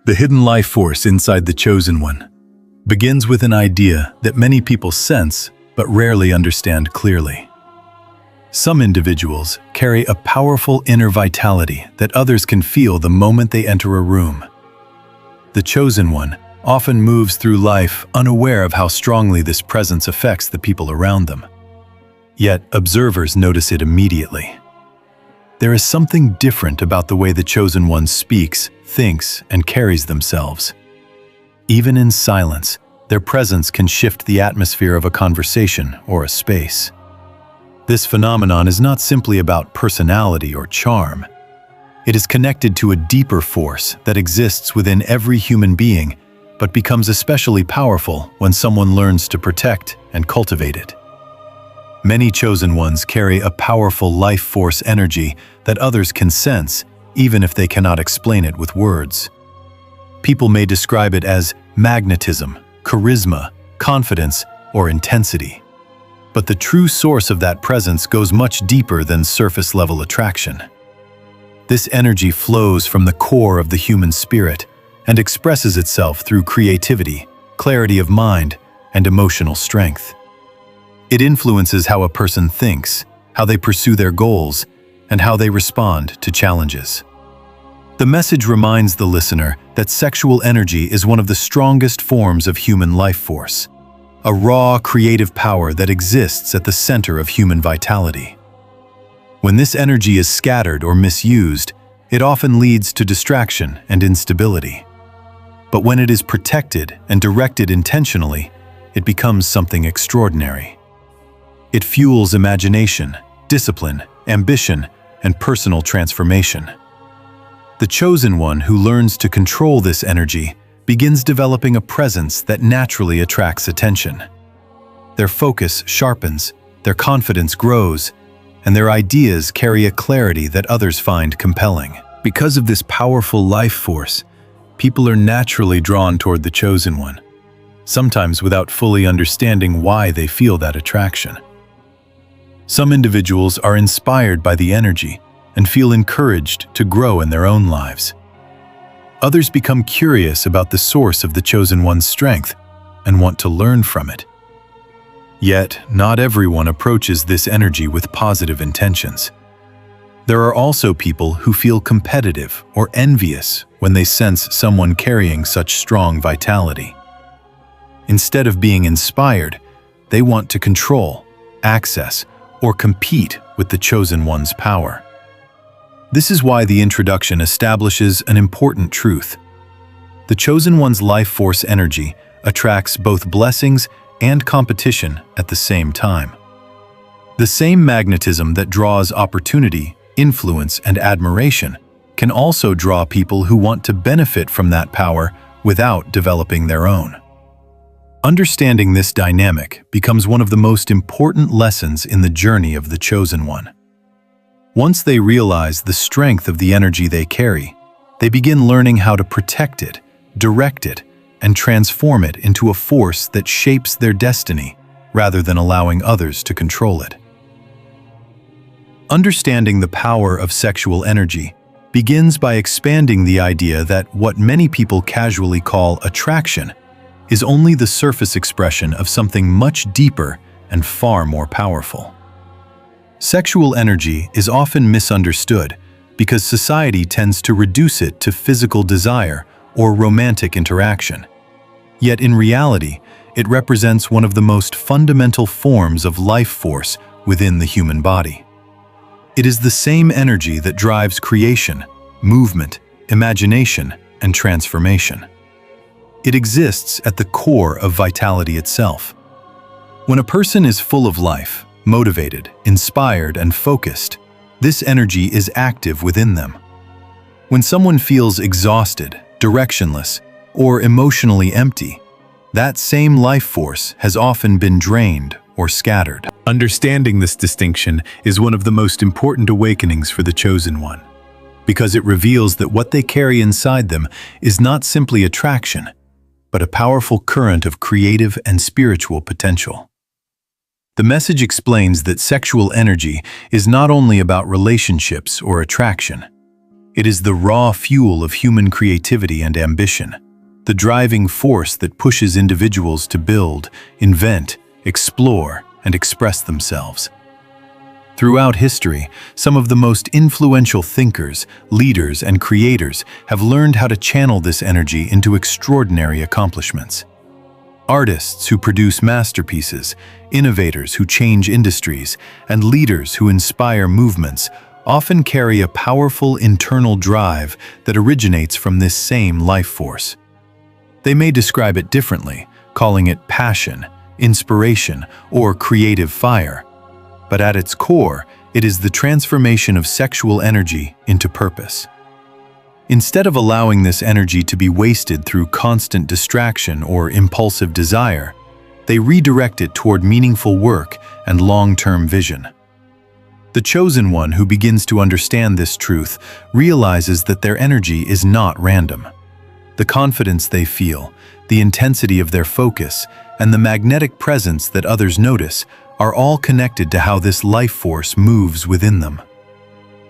The hidden life force inside the Chosen One begins with an idea that many people sense but rarely understand clearly. Some individuals carry a powerful inner vitality that others can feel the moment they enter a room. The Chosen One often moves through life unaware of how strongly this presence affects the people around them. Yet observers notice it immediately. There is something different about the way the Chosen One speaks, thinks, and carries themselves. Even in silence, their presence can shift the atmosphere of a conversation or a space. This phenomenon is not simply about personality or charm. It is connected to a deeper force that exists within every human being, but becomes especially powerful when someone learns to protect and cultivate it. Many Chosen Ones carry a powerful life force energy that others can sense, even if they cannot explain it with words. People may describe it as magnetism, charisma, confidence, or intensity. But the true source of that presence goes much deeper than surface-level attraction. This energy flows from the core of the human spirit and expresses itself through creativity, clarity of mind, and emotional strength. It influences how a person thinks, how they pursue their goals, and how they respond to challenges. The message reminds the listener that sexual energy is one of the strongest forms of human life force, a raw, creative power that exists at the center of human vitality. When this energy is scattered or misused, it often leads to distraction and instability. But when it is protected and directed intentionally, it becomes something extraordinary. It fuels imagination, discipline, ambition, and personal transformation. The Chosen One who learns to control this energy begins developing a presence that naturally attracts attention. Their focus sharpens, their confidence grows, and their ideas carry a clarity that others find compelling. Because of this powerful life force, people are naturally drawn toward the Chosen One, sometimes without fully understanding why they feel that attraction. Some individuals are inspired by the energy and feel encouraged to grow in their own lives. Others become curious about the source of the Chosen One's strength and want to learn from it. Yet, not everyone approaches this energy with positive intentions. There are also people who feel competitive or envious when they sense someone carrying such strong vitality. Instead of being inspired, they want to control, access, or compete with the Chosen One's power. This is why the introduction establishes an important truth. The Chosen One's life force energy attracts both blessings and competition at the same time. The same magnetism that draws opportunity, influence, and admiration can also draw people who want to benefit from that power without developing their own. Understanding this dynamic becomes one of the most important lessons in the journey of the Chosen One. Once they realize the strength of the energy they carry, they begin learning how to protect it, direct it, and transform it into a force that shapes their destiny rather than allowing others to control it. Understanding the power of sexual energy begins by expanding the idea that what many people casually call attraction is only the surface expression of something much deeper and far more powerful. Sexual energy is often misunderstood because society tends to reduce it to physical desire or romantic interaction. Yet in reality, it represents one of the most fundamental forms of life force within the human body. It is the same energy that drives creation, movement, imagination, and transformation. It exists at the core of vitality itself. When a person is full of life, motivated, inspired, and focused, this energy is active within them. When someone feels exhausted, directionless, or emotionally empty, that same life force has often been drained or scattered. Understanding this distinction is one of the most important awakenings for the Chosen One, because it reveals that what they carry inside them is not simply attraction, but a powerful current of creative and spiritual potential. The message explains that sexual energy is not only about relationships or attraction. It is the raw fuel of human creativity and ambition, the driving force that pushes individuals to build, invent, explore, and express themselves. Throughout history, some of the most influential thinkers, leaders, and creators have learned how to channel this energy into extraordinary accomplishments. Artists who produce masterpieces, innovators who change industries, and leaders who inspire movements often carry a powerful internal drive that originates from this same life force. They may describe it differently, calling it passion, inspiration, or creative fire. But at its core, it is the transformation of sexual energy into purpose. Instead of allowing this energy to be wasted through constant distraction or impulsive desire, they redirect it toward meaningful work and long-term vision. The chosen one who begins to understand this truth realizes that their energy is not random. The confidence they feel, the intensity of their focus, and the magnetic presence that others notice are all connected to how this life force moves within them.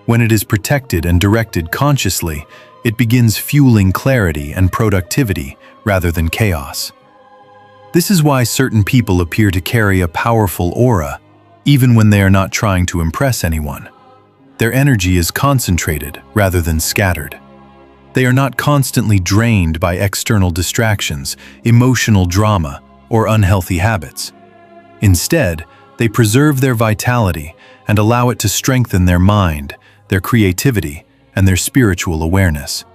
When it is protected and directed consciously, it begins fueling clarity and productivity rather than chaos. This is why certain people appear to carry a powerful aura, even when they are not trying to impress anyone. Their energy is concentrated rather than scattered. They are not constantly drained by external distractions, emotional drama, or unhealthy habits. Instead, they preserve their vitality and allow it to strengthen their mind, their creativity, and their spiritual awareness.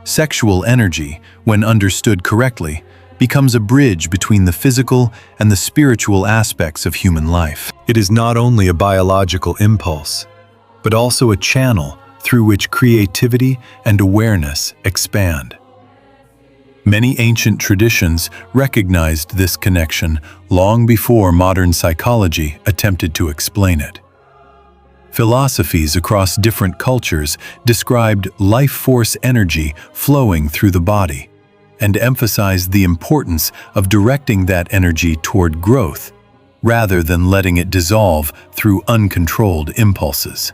Sexual energy, when understood correctly, becomes a bridge between the physical and the spiritual aspects of human life. It is not only a biological impulse, but also a channel through which creativity and awareness expand. Many ancient traditions recognized this connection long before modern psychology attempted to explain it. Philosophies across different cultures described life force energy flowing through the body and emphasized the importance of directing that energy toward growth rather than letting it dissolve through uncontrolled impulses.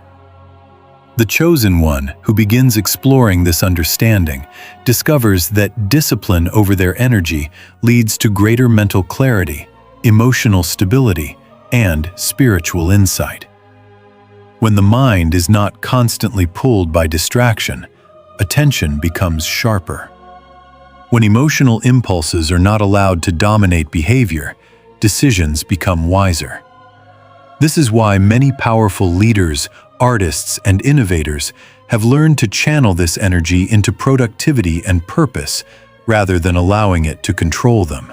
The chosen one who begins exploring this understanding discovers that discipline over their energy leads to greater mental clarity, emotional stability, and spiritual insight. When the mind is not constantly pulled by distraction, attention becomes sharper. When emotional impulses are not allowed to dominate behavior, decisions become wiser. This is why many powerful leaders, artists, and innovators have learned to channel this energy into productivity and purpose rather than allowing it to control them.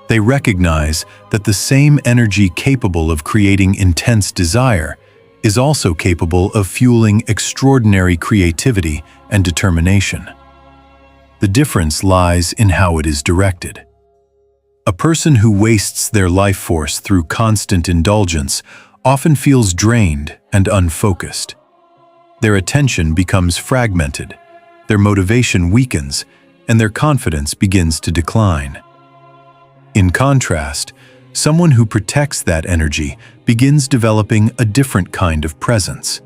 They recognize that the same energy capable of creating intense desire is also capable of fueling extraordinary creativity and determination. The difference lies in how it is directed. A person who wastes their life force through constant indulgence often feels drained and unfocused. Their attention becomes fragmented, their motivation weakens, and their confidence begins to decline. In contrast, someone who protects that energy begins developing a different kind of presence.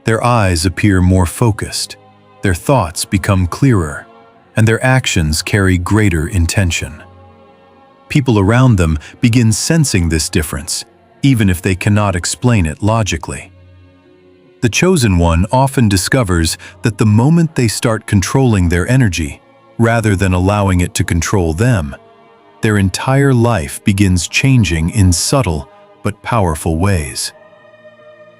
Their eyes appear more focused, their thoughts become clearer, and their actions carry greater intention. People around them begin sensing this difference, even if they cannot explain it logically. The chosen one often discovers that the moment they start controlling their energy, rather than allowing it to control them, their entire life begins changing in subtle but powerful ways.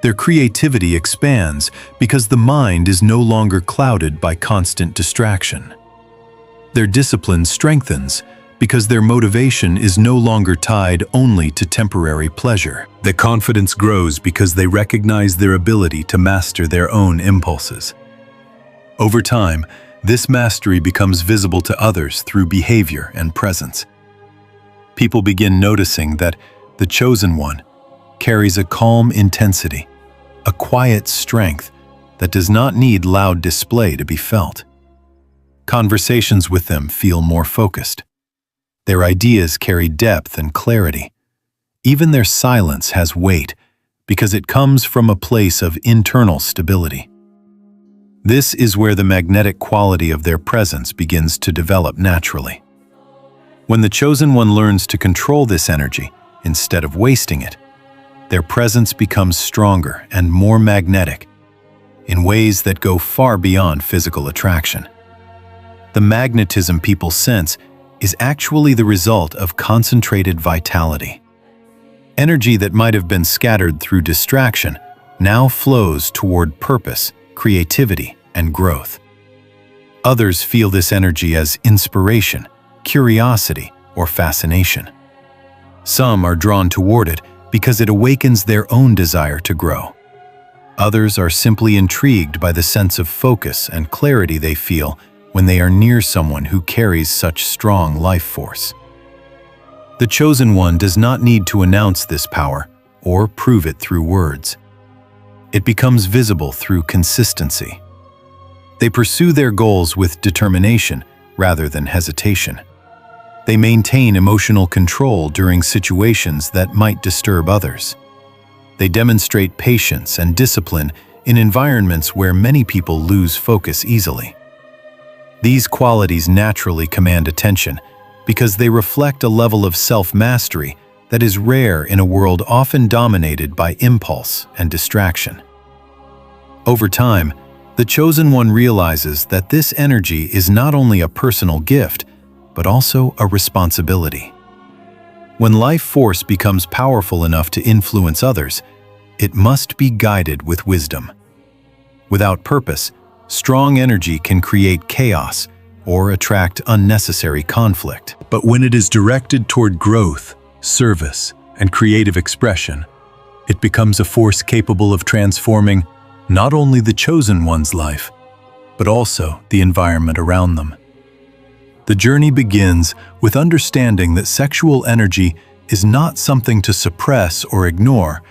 Their creativity expands because the mind is no longer clouded by constant distraction. Their discipline strengthens because their motivation is no longer tied only to temporary pleasure. Their confidence grows because they recognize their ability to master their own impulses. Over time, this mastery becomes visible to others through behavior and presence. People begin noticing that the chosen one carries a calm intensity, a quiet strength that does not need loud display to be felt. Conversations with them feel more focused. Their ideas carry depth and clarity. Even their silence has weight because it comes from a place of internal stability. This is where the magnetic quality of their presence begins to develop naturally. When the chosen one learns to control this energy, instead of wasting it, their presence becomes stronger and more magnetic in ways that go far beyond physical attraction. The magnetism people sense is actually the result of concentrated vitality. Energy that might have been scattered through distraction now flows toward purpose, creativity, and growth. Others feel this energy as inspiration, curiosity, or fascination. Some are drawn toward it because it awakens their own desire to grow. Others are simply intrigued by the sense of focus and clarity they feel when they are near someone who carries such strong life force. The chosen one does not need to announce this power or prove it through words. It becomes visible through consistency. They pursue their goals with determination rather than hesitation. They maintain emotional control during situations that might disturb others. They demonstrate patience and discipline in environments where many people lose focus easily. These qualities naturally command attention because they reflect a level of self-mastery that is rare in a world often dominated by impulse and distraction. Over time, the chosen one realizes that this energy is not only a personal gift, but also a responsibility. When life force becomes powerful enough to influence others, it must be guided with wisdom. Without purpose, strong energy can create chaos or attract unnecessary conflict. But when it is directed toward growth, service, and creative expression, it becomes a force capable of transforming not only the chosen one's life, but also the environment around them. The journey begins with understanding that sexual energy is not something to suppress or ignore,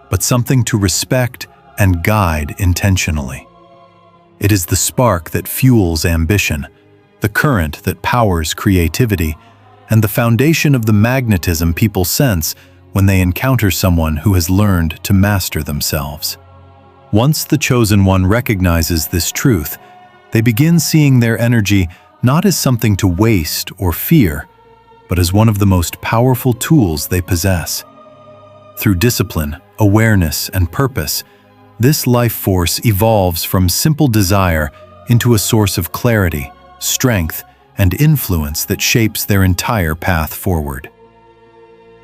but something to respect and guide intentionally. It is the spark that fuels ambition, the current that powers creativity, and the foundation of the magnetism people sense when they encounter someone who has learned to master themselves. Once the chosen one recognizes this truth, they begin seeing their energy not as something to waste or fear, but as one of the most powerful tools they possess. Through discipline, awareness, and purpose, this life force evolves from simple desire into a source of clarity, strength, and influence that shapes their entire path forward.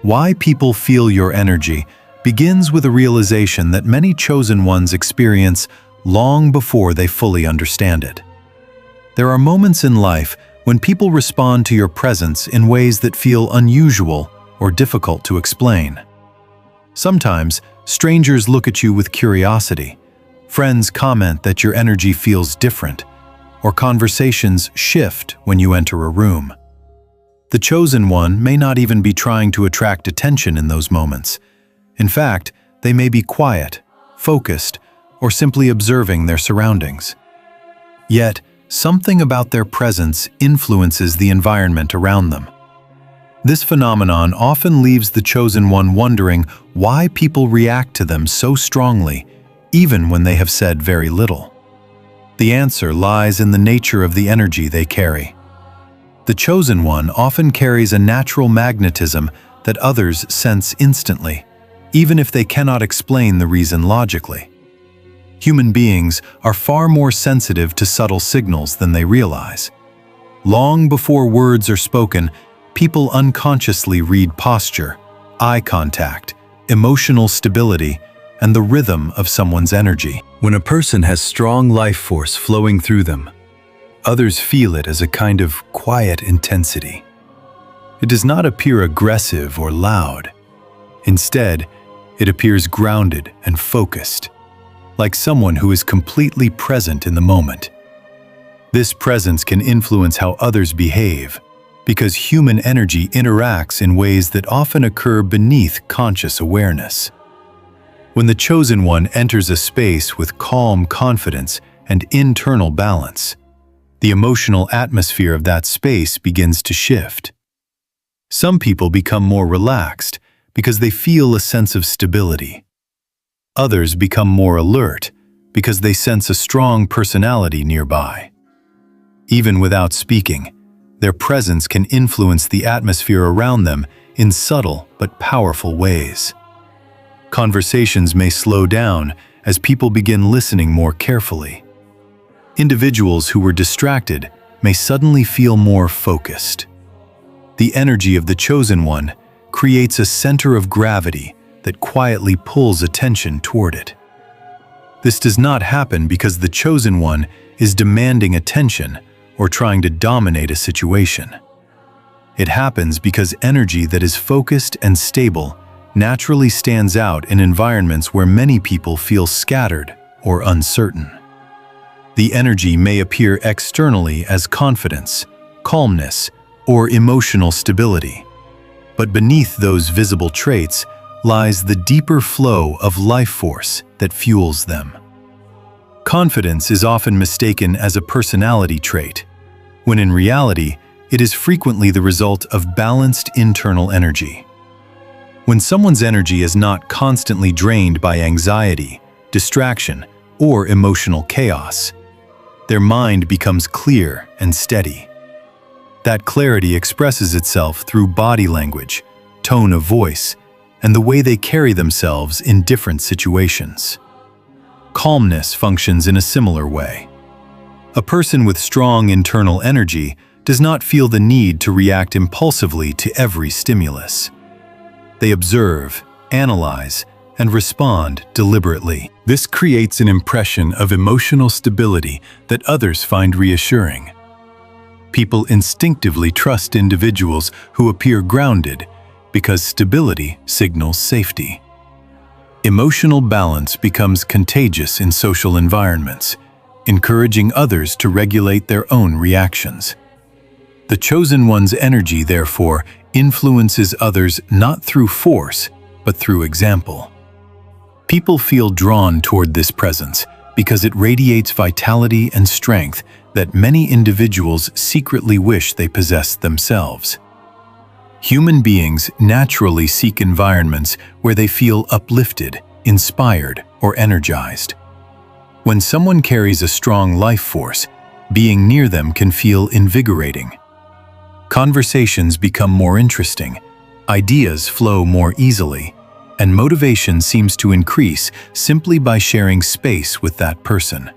Why people feel your energy begins with a realization that many chosen ones experience long before they fully understand it. There are moments in life when people respond to your presence in ways that feel unusual or difficult to explain. Sometimes, strangers look at you with curiosity, friends comment that your energy feels different, or conversations shift when you enter a room. The chosen one may not even be trying to attract attention in those moments. In fact, they may be quiet, focused, or simply observing their surroundings. Yet, something about their presence influences the environment around them. This phenomenon often leaves the chosen one wondering why people react to them so strongly, even when they have said very little. The answer lies in the nature of the energy they carry. The chosen one often carries a natural magnetism that others sense instantly, even if they cannot explain the reason logically. Human beings are far more sensitive to subtle signals than they realize. Long before words are spoken, people unconsciously read posture, eye contact, emotional stability, and the rhythm of someone's energy. When a person has strong life force flowing through them, others feel it as a kind of quiet intensity. It does not appear aggressive or loud. Instead, it appears grounded and focused, like someone who is completely present in the moment. This presence can influence how others behave, because human energy interacts in ways that often occur beneath conscious awareness. When the chosen one enters a space with calm confidence and internal balance, the emotional atmosphere of that space begins to shift. Some people become more relaxed because they feel a sense of stability. Others become more alert because they sense a strong personality nearby. Even without speaking, their presence can influence the atmosphere around them in subtle but powerful ways. Conversations may slow down as people begin listening more carefully. Individuals who were distracted may suddenly feel more focused. The energy of the chosen one creates a center of gravity that quietly pulls attention toward it. This does not happen because the chosen one is demanding attention or trying to dominate a situation. It happens because energy that is focused and stable naturally stands out in environments where many people feel scattered or uncertain. The energy may appear externally as confidence, calmness, or emotional stability, but beneath those visible traits lies the deeper flow of life force that fuels them. Confidence is often mistaken as a personality trait, when in reality, it is frequently the result of balanced internal energy. When someone's energy is not constantly drained by anxiety, distraction, or emotional chaos, their mind becomes clear and steady. That clarity expresses itself through body language, tone of voice, and the way they carry themselves in different situations. Calmness functions in a similar way. A person with strong internal energy does not feel the need to react impulsively to every stimulus. They observe, analyze, and respond deliberately. This creates an impression of emotional stability that others find reassuring. People instinctively trust individuals who appear grounded because stability signals safety. Emotional balance becomes contagious in social environments, encouraging others to regulate their own reactions. The chosen one's energy, therefore, influences others not through force, but through example. People feel drawn toward this presence because it radiates vitality and strength that many individuals secretly wish they possessed themselves. Human beings naturally seek environments where they feel uplifted, inspired, or energized. When someone carries a strong life force, being near them can feel invigorating. Conversations become more interesting, ideas flow more easily, and motivation seems to increase simply by sharing space with that person.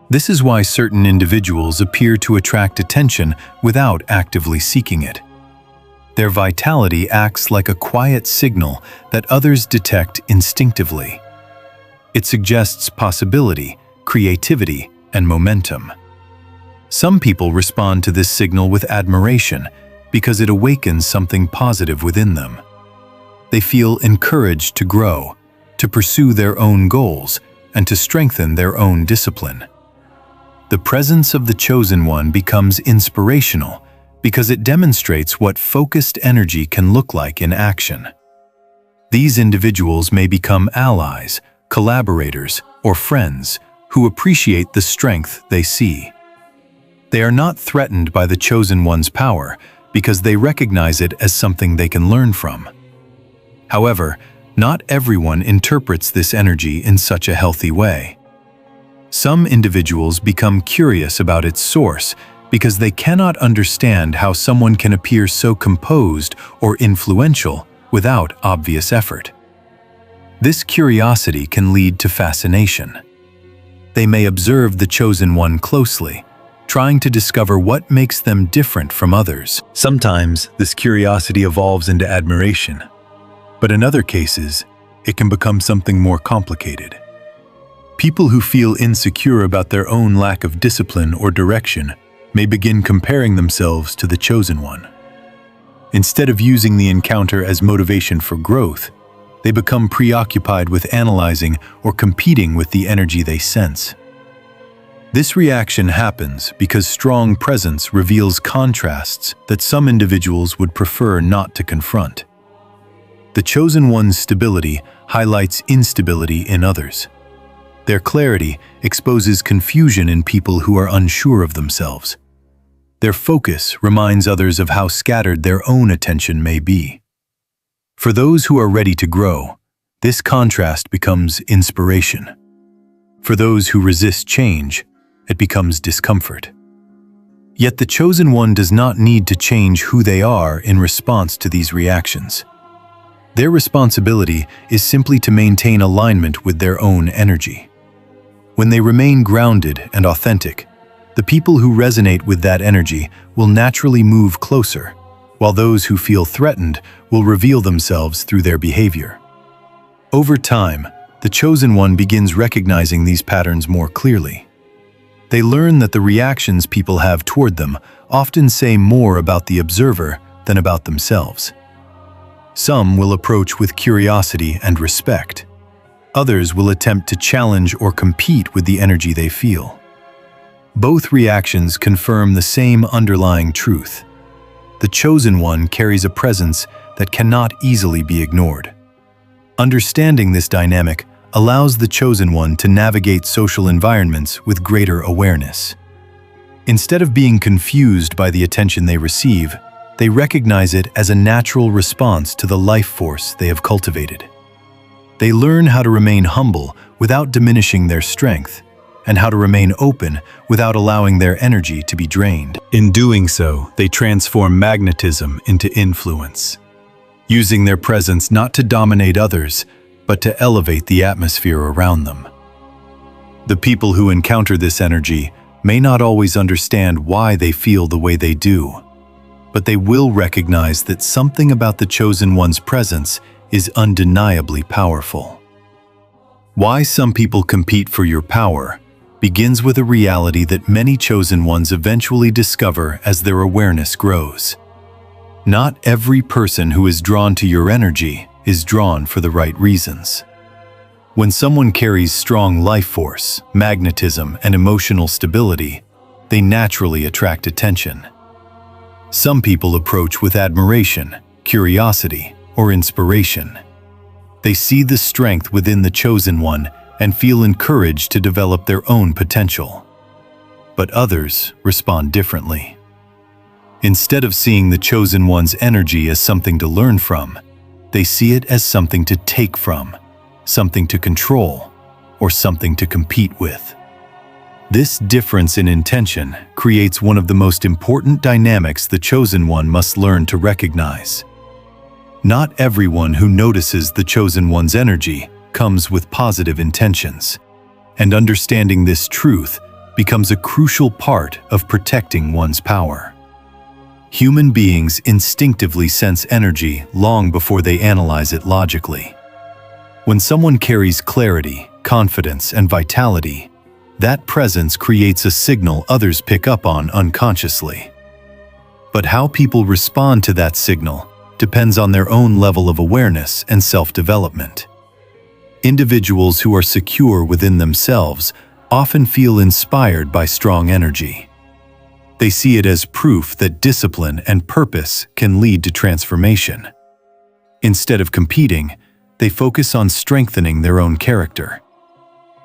This is why certain individuals appear to attract attention without actively seeking it. Their vitality acts like a quiet signal that others detect instinctively. It suggests possibility, creativity, and momentum. Some people respond to this signal with admiration because it awakens something positive within them. They feel encouraged to grow, to pursue their own goals, and to strengthen their own discipline. The presence of the chosen one becomes inspirational because it demonstrates what focused energy can look like in action. These individuals may become allies, collaborators, or friends who appreciate the strength they see. They are not threatened by the chosen one's power because they recognize it as something they can learn from. However, not everyone interprets this energy in such a healthy way. Some individuals become curious about its source because they cannot understand how someone can appear so composed or influential without obvious effort. This curiosity can lead to fascination. They may observe the chosen one closely, trying to discover what makes them different from others. Sometimes this curiosity evolves into admiration, but in other cases, it can become something more complicated. People who feel insecure about their own lack of discipline or direction may begin comparing themselves to the chosen one. Instead of using the encounter as motivation for growth, they become preoccupied with analyzing or competing with the energy they sense. This reaction happens because strong presence reveals contrasts that some individuals would prefer not to confront. The chosen one's stability highlights instability in others. Their clarity exposes confusion in people who are unsure of themselves. Their focus reminds others of how scattered their own attention may be. For those who are ready to grow, this contrast becomes inspiration. For those who resist change, it becomes discomfort. Yet the chosen one does not need to change who they are in response to these reactions. Their responsibility is simply to maintain alignment with their own energy. When they remain grounded and authentic, the people who resonate with that energy will naturally move closer, while those who feel threatened will reveal themselves through their behavior. Over time, the chosen one begins recognizing these patterns more clearly. They learn that the reactions people have toward them often say more about the observer than about themselves. Some will approach with curiosity and respect. Others will attempt to challenge or compete with the energy they feel. Both reactions confirm the same underlying truth. The chosen one carries a presence that cannot easily be ignored. Understanding this dynamic allows the chosen one to navigate social environments with greater awareness. Instead of being confused by the attention they receive, they recognize it as a natural response to the life force they have cultivated. They learn how to remain humble without diminishing their strength, and how to remain open without allowing their energy to be drained. In doing so, they transform magnetism into influence, using their presence not to dominate others, but to elevate the atmosphere around them. The people who encounter this energy may not always understand why they feel the way they do, but they will recognize that something about the chosen one's presence is undeniably powerful. Why some people compete for your power begins with a reality that many chosen ones eventually discover as their awareness grows. Not every person who is drawn to your energy is drawn for the right reasons. When someone carries strong life force, magnetism, and emotional stability, they naturally attract attention. Some people approach with admiration, curiosity, or inspiration. They see the strength within the chosen one and feel encouraged to develop their own potential. But others respond differently. Instead of seeing the chosen one's energy as something to learn from, they see it as something to take from, something to control, or something to compete with. This difference in intention creates one of the most important dynamics the chosen one must learn to recognize. Not everyone who notices the chosen one's energy comes with positive intentions, and understanding this truth becomes a crucial part of protecting one's power. Human beings instinctively sense energy long before they analyze it logically. When someone carries clarity, confidence, and vitality, that presence creates a signal others pick up on unconsciously. But how people respond to that signal depends on their own level of awareness and self-development. Individuals who are secure within themselves often feel inspired by strong energy. They see it as proof that discipline and purpose can lead to transformation. Instead of competing, they focus on strengthening their own character.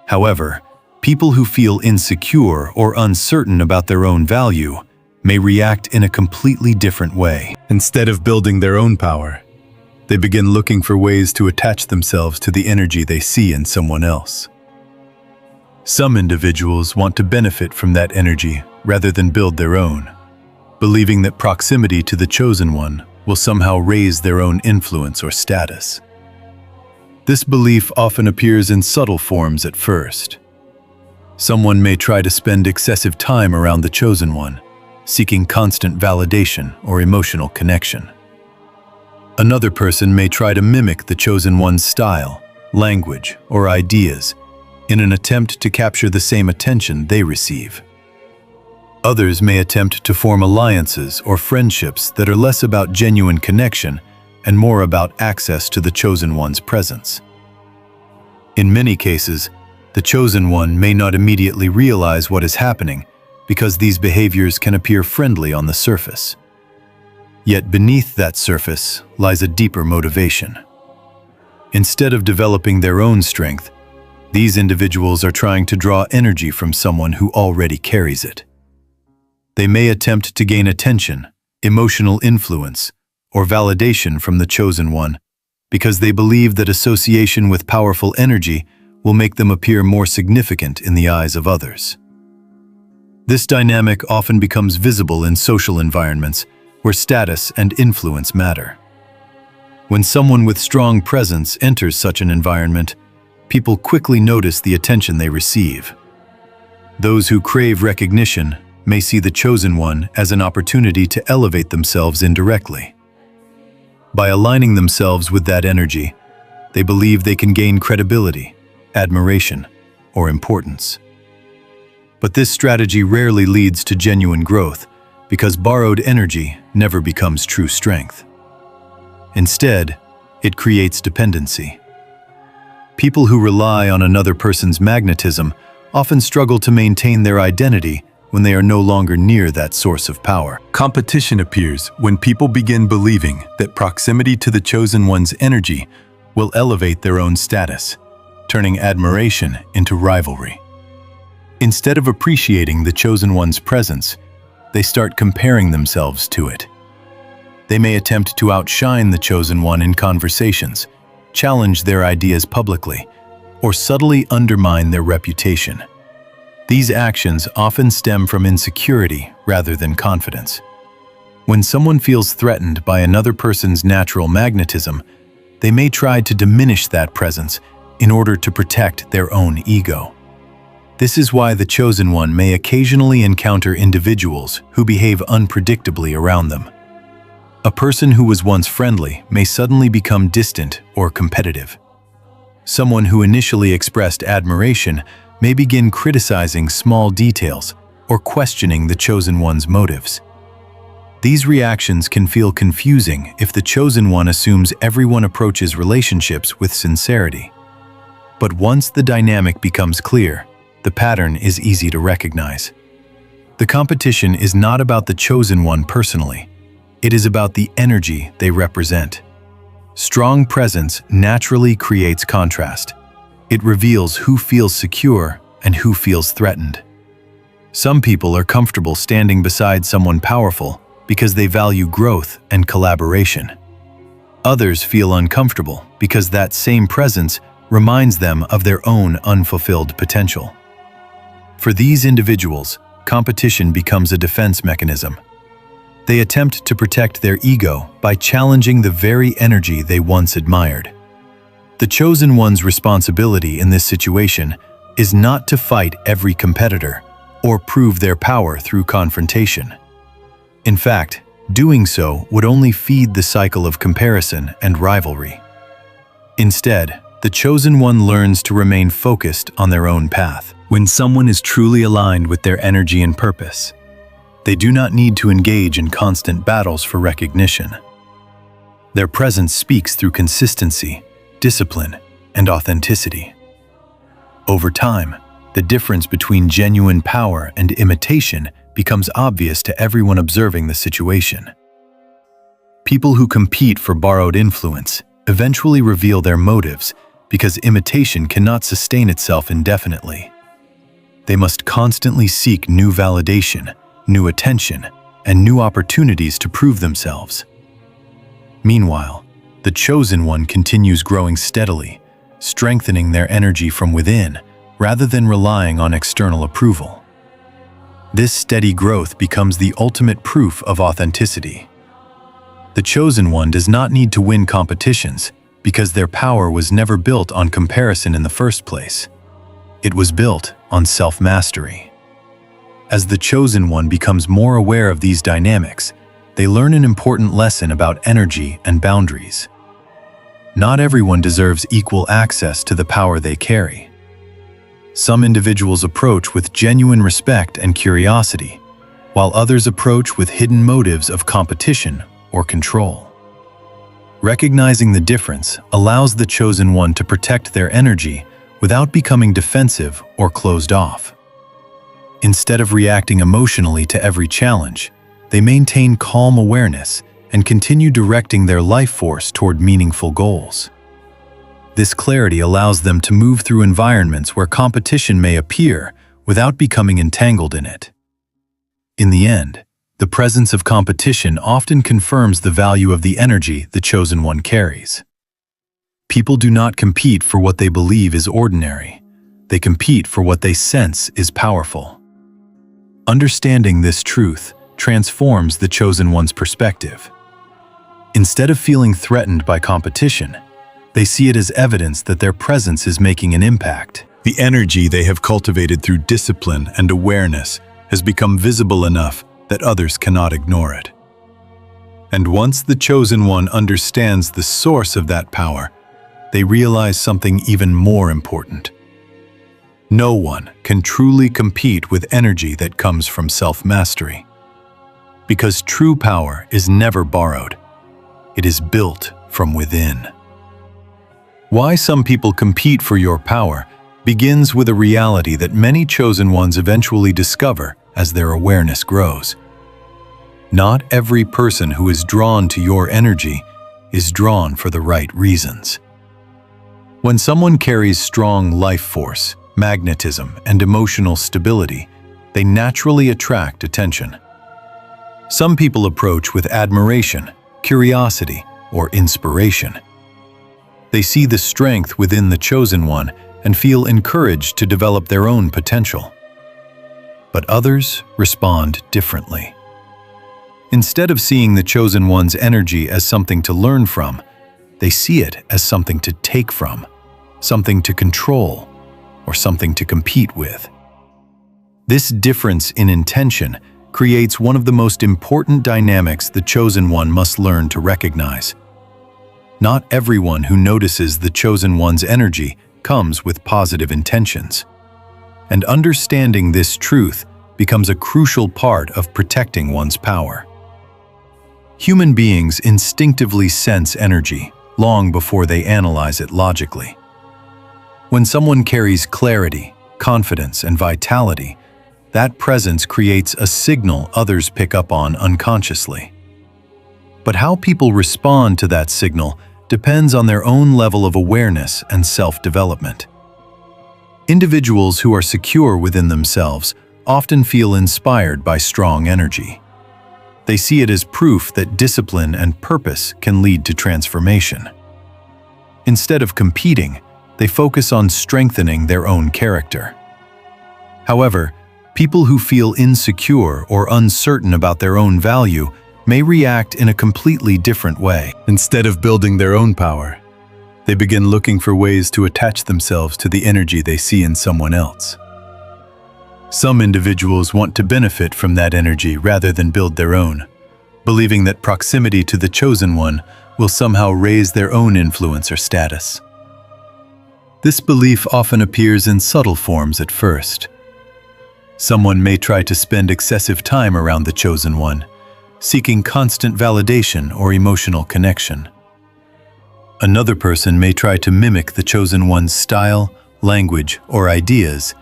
However, people who feel insecure or uncertain about their own value may react in a completely different way. Instead of building their own power, they begin looking for ways to attach themselves to the energy they see in someone else. Some individuals want to benefit from that energy rather than build their own, believing that proximity to the chosen one will somehow raise their own influence or status. This belief often appears in subtle forms at first. Someone may try to spend excessive time around the chosen one, seeking constant validation or emotional connection. Another person may try to mimic the chosen one's style, language, or ideas in an attempt to capture the same attention they receive. Others may attempt to form alliances or friendships that are less about genuine connection and more about access to the chosen one's presence. In many cases, the chosen one may not immediately realize what is happening because these behaviors can appear friendly on the surface. Yet beneath that surface lies a deeper motivation. Instead of developing their own strength, these individuals are trying to draw energy from someone who already carries it. They may attempt to gain attention, emotional influence, or validation from the chosen one because they believe that association with powerful energy will make them appear more significant in the eyes of others. This dynamic often becomes visible in social environments where status and influence matter. When someone with strong presence enters such an environment, people quickly notice the attention they receive. Those who crave recognition may see the chosen one as an opportunity to elevate themselves indirectly. By aligning themselves with that energy, they believe they can gain credibility, admiration, or importance. But this strategy rarely leads to genuine growth because borrowed energy never becomes true strength. Instead, it creates dependency. People who rely on another person's magnetism often struggle to maintain their identity when they are no longer near that source of power. Competition appears when people begin believing that proximity to the chosen one's energy will elevate their own status, turning admiration into rivalry. Instead of appreciating the chosen one's presence, they start comparing themselves to it. They may attempt to outshine the chosen one in conversations, challenge their ideas publicly, or subtly undermine their reputation. These actions often stem from insecurity rather than confidence. When someone feels threatened by another person's natural magnetism, they may try to diminish that presence in order to protect their own ego. This is why the chosen one may occasionally encounter individuals who behave unpredictably around them. A person who was once friendly may suddenly become distant or competitive. Someone who initially expressed admiration may begin criticizing small details or questioning the chosen one's motives. These reactions can feel confusing if the chosen one assumes everyone approaches relationships with sincerity. But once the dynamic becomes clear, the pattern is easy to recognize. The competition is not about the chosen one personally. It is about the energy they represent. Strong presence naturally creates contrast. It reveals who feels secure and who feels threatened. Some people are comfortable standing beside someone powerful because they value growth and collaboration. Others feel uncomfortable because that same presence reminds them of their own unfulfilled potential. For these individuals, competition becomes a defense mechanism. They attempt to protect their ego by challenging the very energy they once admired. The chosen one's responsibility in this situation is not to fight every competitor or prove their power through confrontation. In fact, doing so would only feed the cycle of comparison and rivalry. Instead, the chosen one learns to remain focused on their own path. When someone is truly aligned with their energy and purpose, they do not need to engage in constant battles for recognition. Their presence speaks through consistency, discipline, and authenticity. Over time, the difference between genuine power and imitation becomes obvious to everyone observing the situation. People who compete for borrowed influence eventually reveal their motives because imitation cannot sustain itself indefinitely. They must constantly seek new validation, new attention, and new opportunities to prove themselves. Meanwhile, the chosen one continues growing steadily, strengthening their energy from within rather than relying on external approval. This steady growth becomes the ultimate proof of authenticity. The chosen one does not need to win competitions because their power was never built on comparison in the first place. It was built on self-mastery. As the chosen one becomes more aware of these dynamics, they learn an important lesson about energy and boundaries. Not everyone deserves equal access to the power they carry. Some individuals approach with genuine respect and curiosity, while others approach with hidden motives of competition or control. Recognizing the difference allows the chosen one to protect their energy without becoming defensive or closed off. Instead of reacting emotionally to every challenge, they maintain calm awareness and continue directing their life force toward meaningful goals. This clarity allows them to move through environments where competition may appear without becoming entangled in it. In the end, the presence of competition often confirms the value of the energy the chosen one carries. People do not compete for what they believe is ordinary. They compete for what they sense is powerful. Understanding this truth transforms the chosen one's perspective. Instead of feeling threatened by competition, they see it as evidence that their presence is making an impact. The energy they have cultivated through discipline and awareness has become visible enough that others cannot ignore it. And once the chosen one understands the source of that power, they realize something even more important. No one can truly compete with energy that comes from self-mastery. Because true power is never borrowed. It is built from within. Why some people compete for your power begins with a reality that many chosen ones eventually discover as their awareness grows. Not every person who is drawn to your energy is drawn for the right reasons. When someone carries strong life force, magnetism, and emotional stability, they naturally attract attention. Some people approach with admiration, curiosity, or inspiration. They see the strength within the chosen one and feel encouraged to develop their own potential. But others respond differently. Instead of seeing the chosen one's energy as something to learn from, they see it as something to take from, something to control, or something to compete with. This difference in intention creates one of the most important dynamics the chosen one must learn to recognize. Not everyone who notices the chosen one's energy comes with positive intentions. And understanding this truth becomes a crucial part of protecting one's power. Human beings instinctively sense energy long before they analyze it logically. When someone carries clarity, confidence, and vitality, that presence creates a signal others pick up on unconsciously. But how people respond to that signal depends on their own level of awareness and self-development. Individuals who are secure within themselves often feel inspired by strong energy. They see it as proof that discipline and purpose can lead to transformation. Instead of competing, they focus on strengthening their own character. However, people who feel insecure or uncertain about their own value may react in a completely different way. Instead of building their own power, they begin looking for ways to attach themselves to the energy they see in someone else. Some individuals want to benefit from that energy rather than build their own, believing that proximity to the chosen one will somehow raise their own influence or status. This belief often appears in subtle forms at first. Someone may try to spend excessive time around the chosen one, seeking constant validation or emotional connection. Another person may try to mimic the chosen one's style, language, or ideas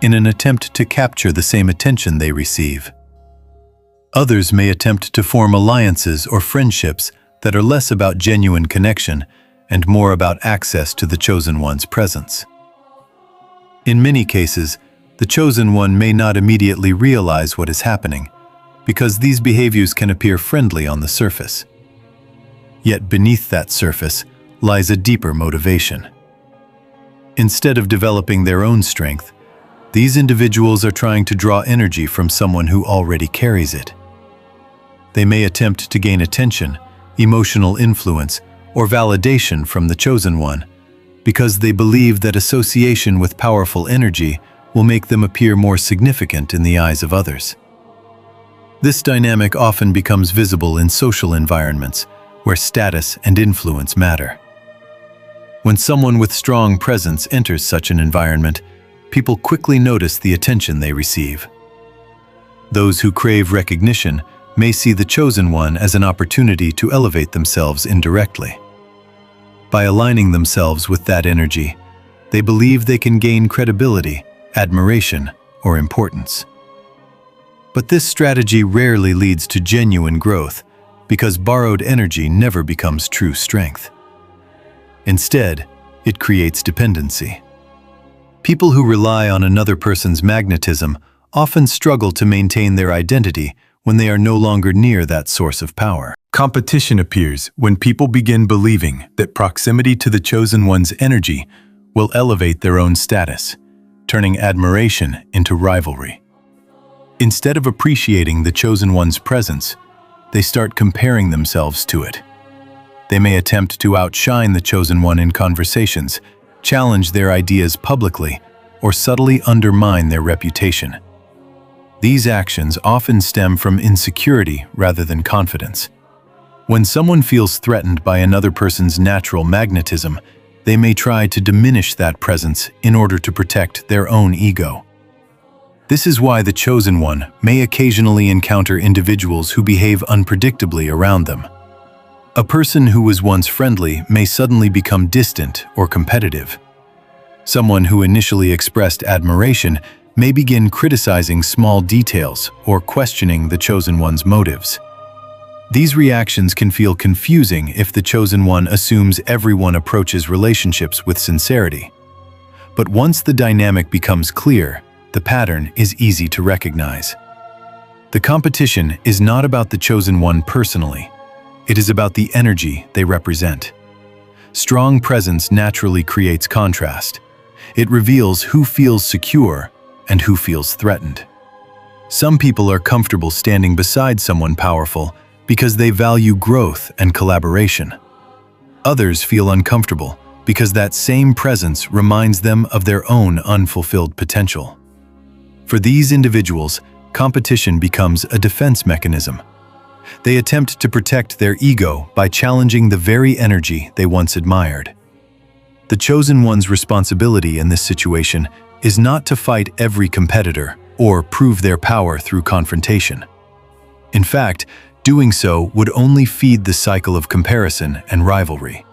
in an attempt to capture the same attention they receive. Others may attempt to form alliances or friendships that are less about genuine connection and more about access to the chosen one's presence. In many cases, the chosen one may not immediately realize what is happening, because these behaviors can appear friendly on the surface. Yet beneath that surface lies a deeper motivation. Instead of developing their own strength, these individuals are trying to draw energy from someone who already carries it. They may attempt to gain attention, emotional influence, or validation from the chosen one, because they believe that association with powerful energy will make them appear more significant in the eyes of others. This dynamic often becomes visible in social environments where status and influence matter. When someone with strong presence enters such an environment, people quickly notice the attention they receive. Those who crave recognition may see the chosen one as an opportunity to elevate themselves indirectly. By aligning themselves with that energy, they believe they can gain credibility, admiration, or importance. But this strategy rarely leads to genuine growth because borrowed energy never becomes true strength. Instead, it creates dependency. People who rely on another person's magnetism often struggle to maintain their identity when they are no longer near that source of power. Competition appears when people begin believing that proximity to the chosen one's energy will elevate their own status, turning admiration into rivalry. Instead of appreciating the chosen one's presence, they start comparing themselves to it. They may attempt to outshine the chosen one in conversations, challenge their ideas publicly, or subtly undermine their reputation. These actions often stem from insecurity rather than confidence. When someone feels threatened by another person's natural magnetism, they may try to diminish that presence in order to protect their own ego. This is why the chosen one may occasionally encounter individuals who behave unpredictably around them. A person who was once friendly may suddenly become distant or competitive. Someone who initially expressed admiration may begin criticizing small details or questioning the chosen one's motives. These reactions can feel confusing if the chosen one assumes everyone approaches relationships with sincerity. But once the dynamic becomes clear, the pattern is easy to recognize. The competition is not about the chosen one personally. It is about the energy they represent. Strong presence naturally creates contrast. It reveals who feels secure and who feels threatened. Some people are comfortable standing beside someone powerful because they value growth and collaboration. Others feel uncomfortable because that same presence reminds them of their own unfulfilled potential. For these individuals, competition becomes a defense mechanism. They attempt to protect their ego by challenging the very energy they once admired. The chosen one's responsibility in this situation is not to fight every competitor or prove their power through confrontation. In fact, doing so would only feed the cycle of comparison and rivalry.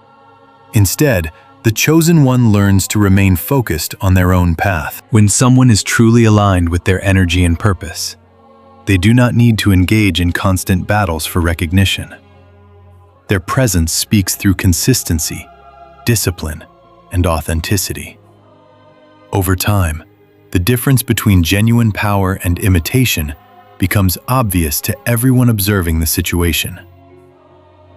Instead, the chosen one learns to remain focused on their own path. When someone is truly aligned with their energy and purpose, they do not need to engage in constant battles for recognition. Their presence speaks through consistency, discipline, and authenticity. Over time, the difference between genuine power and imitation becomes obvious to everyone observing the situation.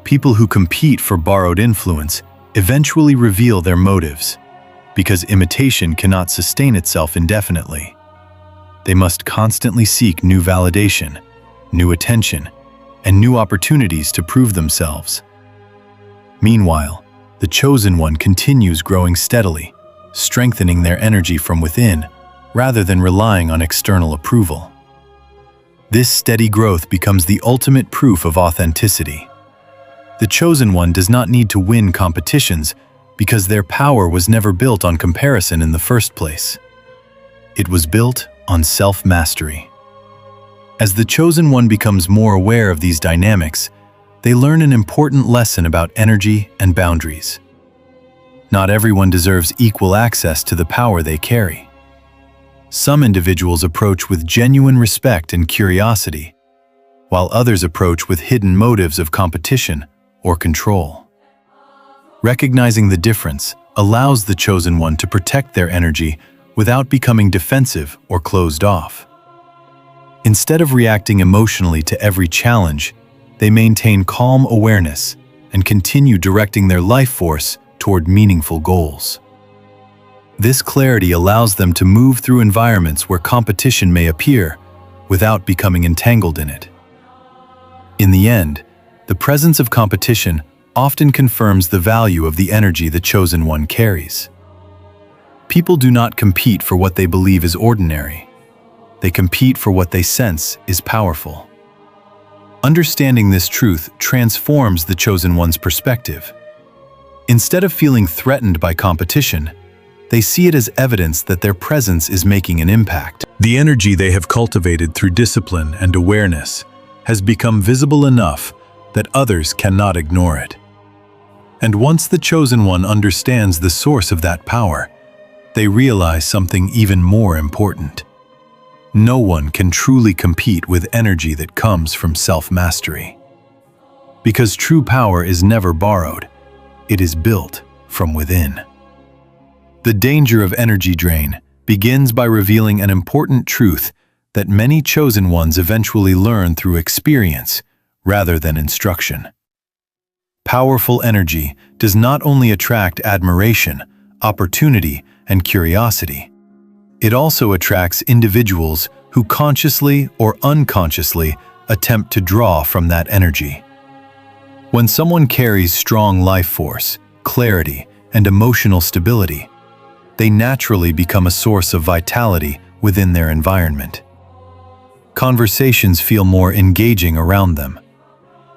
People who compete for borrowed influence eventually reveal their motives, because imitation cannot sustain itself indefinitely. They must constantly seek new validation, new attention, and new opportunities to prove themselves. Meanwhile, the chosen one continues growing steadily, strengthening their energy from within rather than relying on external approval. This steady growth becomes the ultimate proof of authenticity. The chosen one does not need to win competitions because their power was never built on comparison in the first place. It was built on self-mastery. As the chosen one becomes more aware of these dynamics, they learn an important lesson about energy and boundaries. Not everyone deserves equal access to the power they carry. Some individuals approach with genuine respect and curiosity, while others approach with hidden motives of competition or control. Recognizing the difference allows the chosen one to protect their energy without becoming defensive or closed off. Instead of reacting emotionally to every challenge, they maintain calm awareness and continue directing their life force toward meaningful goals. This clarity allows them to move through environments where competition may appear without becoming entangled in it. In the end, the presence of competition often confirms the value of the energy the chosen one carries. People do not compete for what they believe is ordinary. They compete for what they sense is powerful. Understanding this truth transforms the chosen one's perspective. Instead of feeling threatened by competition, they see it as evidence that their presence is making an impact. The energy they have cultivated through discipline and awareness has become visible enough that others cannot ignore it. And once the chosen one understands the source of that power, they realize something even more important. No one can truly compete with energy that comes from self-mastery. Because true power is never borrowed, it is built from within. The danger of energy drain begins by revealing an important truth that many chosen ones eventually learn through experience rather than instruction. Powerful energy does not only attract admiration, opportunity, and curiosity. It also attracts individuals who consciously or unconsciously attempt to draw from that energy. When someone carries strong life force, clarity, and emotional stability, they naturally become a source of vitality within their environment. Conversations feel more engaging around them.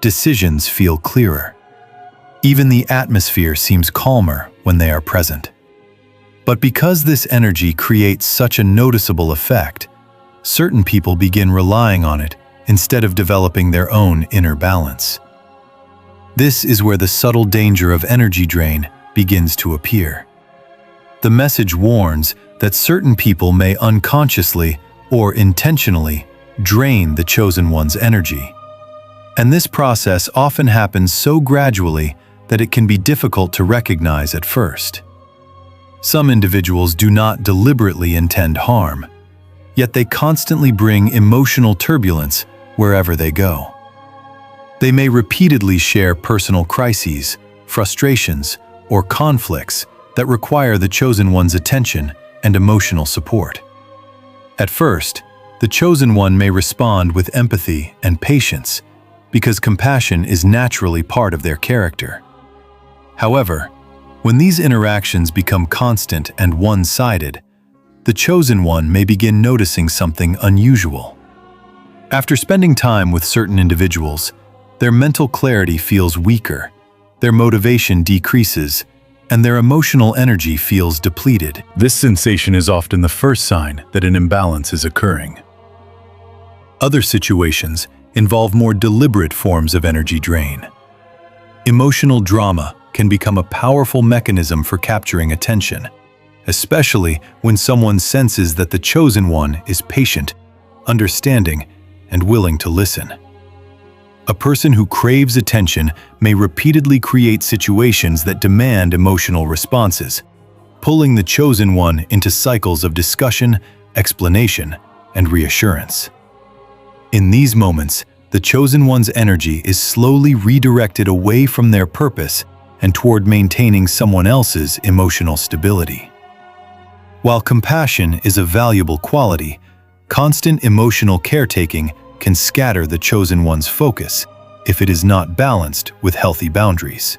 Decisions feel clearer. Even the atmosphere seems calmer when they are present. But because this energy creates such a noticeable effect, certain people begin relying on it instead of developing their own inner balance. This is where the subtle danger of energy drain begins to appear. The message warns that certain people may unconsciously or intentionally drain the chosen one's energy. And this process often happens so gradually that it can be difficult to recognize at first. Some individuals do not deliberately intend harm, yet they constantly bring emotional turbulence wherever they go. They may repeatedly share personal crises, frustrations, or conflicts that require the chosen one's attention and emotional support. At first, the chosen one may respond with empathy and patience because compassion is naturally part of their character. However, when these interactions become constant and one-sided, the chosen one may begin noticing something unusual. After spending time with certain individuals, their mental clarity feels weaker, their motivation decreases, and their emotional energy feels depleted. This sensation is often the first sign that an imbalance is occurring. Other situations involve more deliberate forms of energy drain. Emotional drama can become a powerful mechanism for capturing attention, especially when someone senses that the chosen one is patient, understanding, and willing to listen. A person who craves attention may repeatedly create situations that demand emotional responses, pulling the chosen one into cycles of discussion, explanation, and reassurance. In these moments, the chosen one's energy is slowly redirected away from their purpose and toward maintaining someone else's emotional stability. While compassion is a valuable quality, constant emotional caretaking can scatter the chosen one's focus if it is not balanced with healthy boundaries.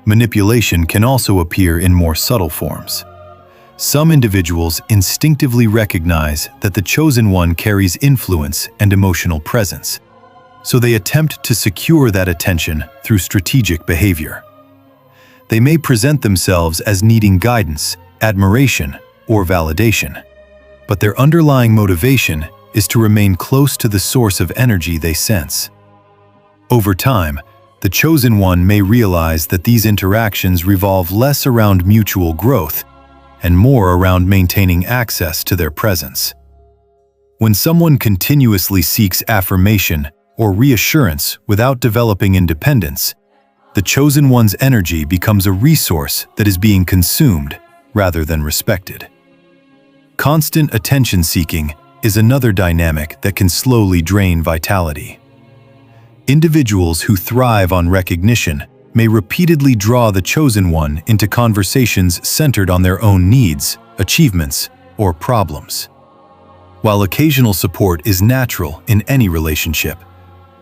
Manipulation can also appear in more subtle forms. Some individuals instinctively recognize that the chosen one carries influence and emotional presence, so they attempt to secure that attention through strategic behavior. They may present themselves as needing guidance, admiration, or validation, but their underlying motivation is to remain close to the source of energy they sense. Over time, the chosen one may realize that these interactions revolve less around mutual growth and more around maintaining access to their presence. When someone continuously seeks affirmation or reassurance without developing independence, the chosen one's energy becomes a resource that is being consumed rather than respected. Constant attention-seeking is another dynamic that can slowly drain vitality. Individuals who thrive on recognition may repeatedly draw the chosen one into conversations centered on their own needs, achievements, or problems. While occasional support is natural in any relationship,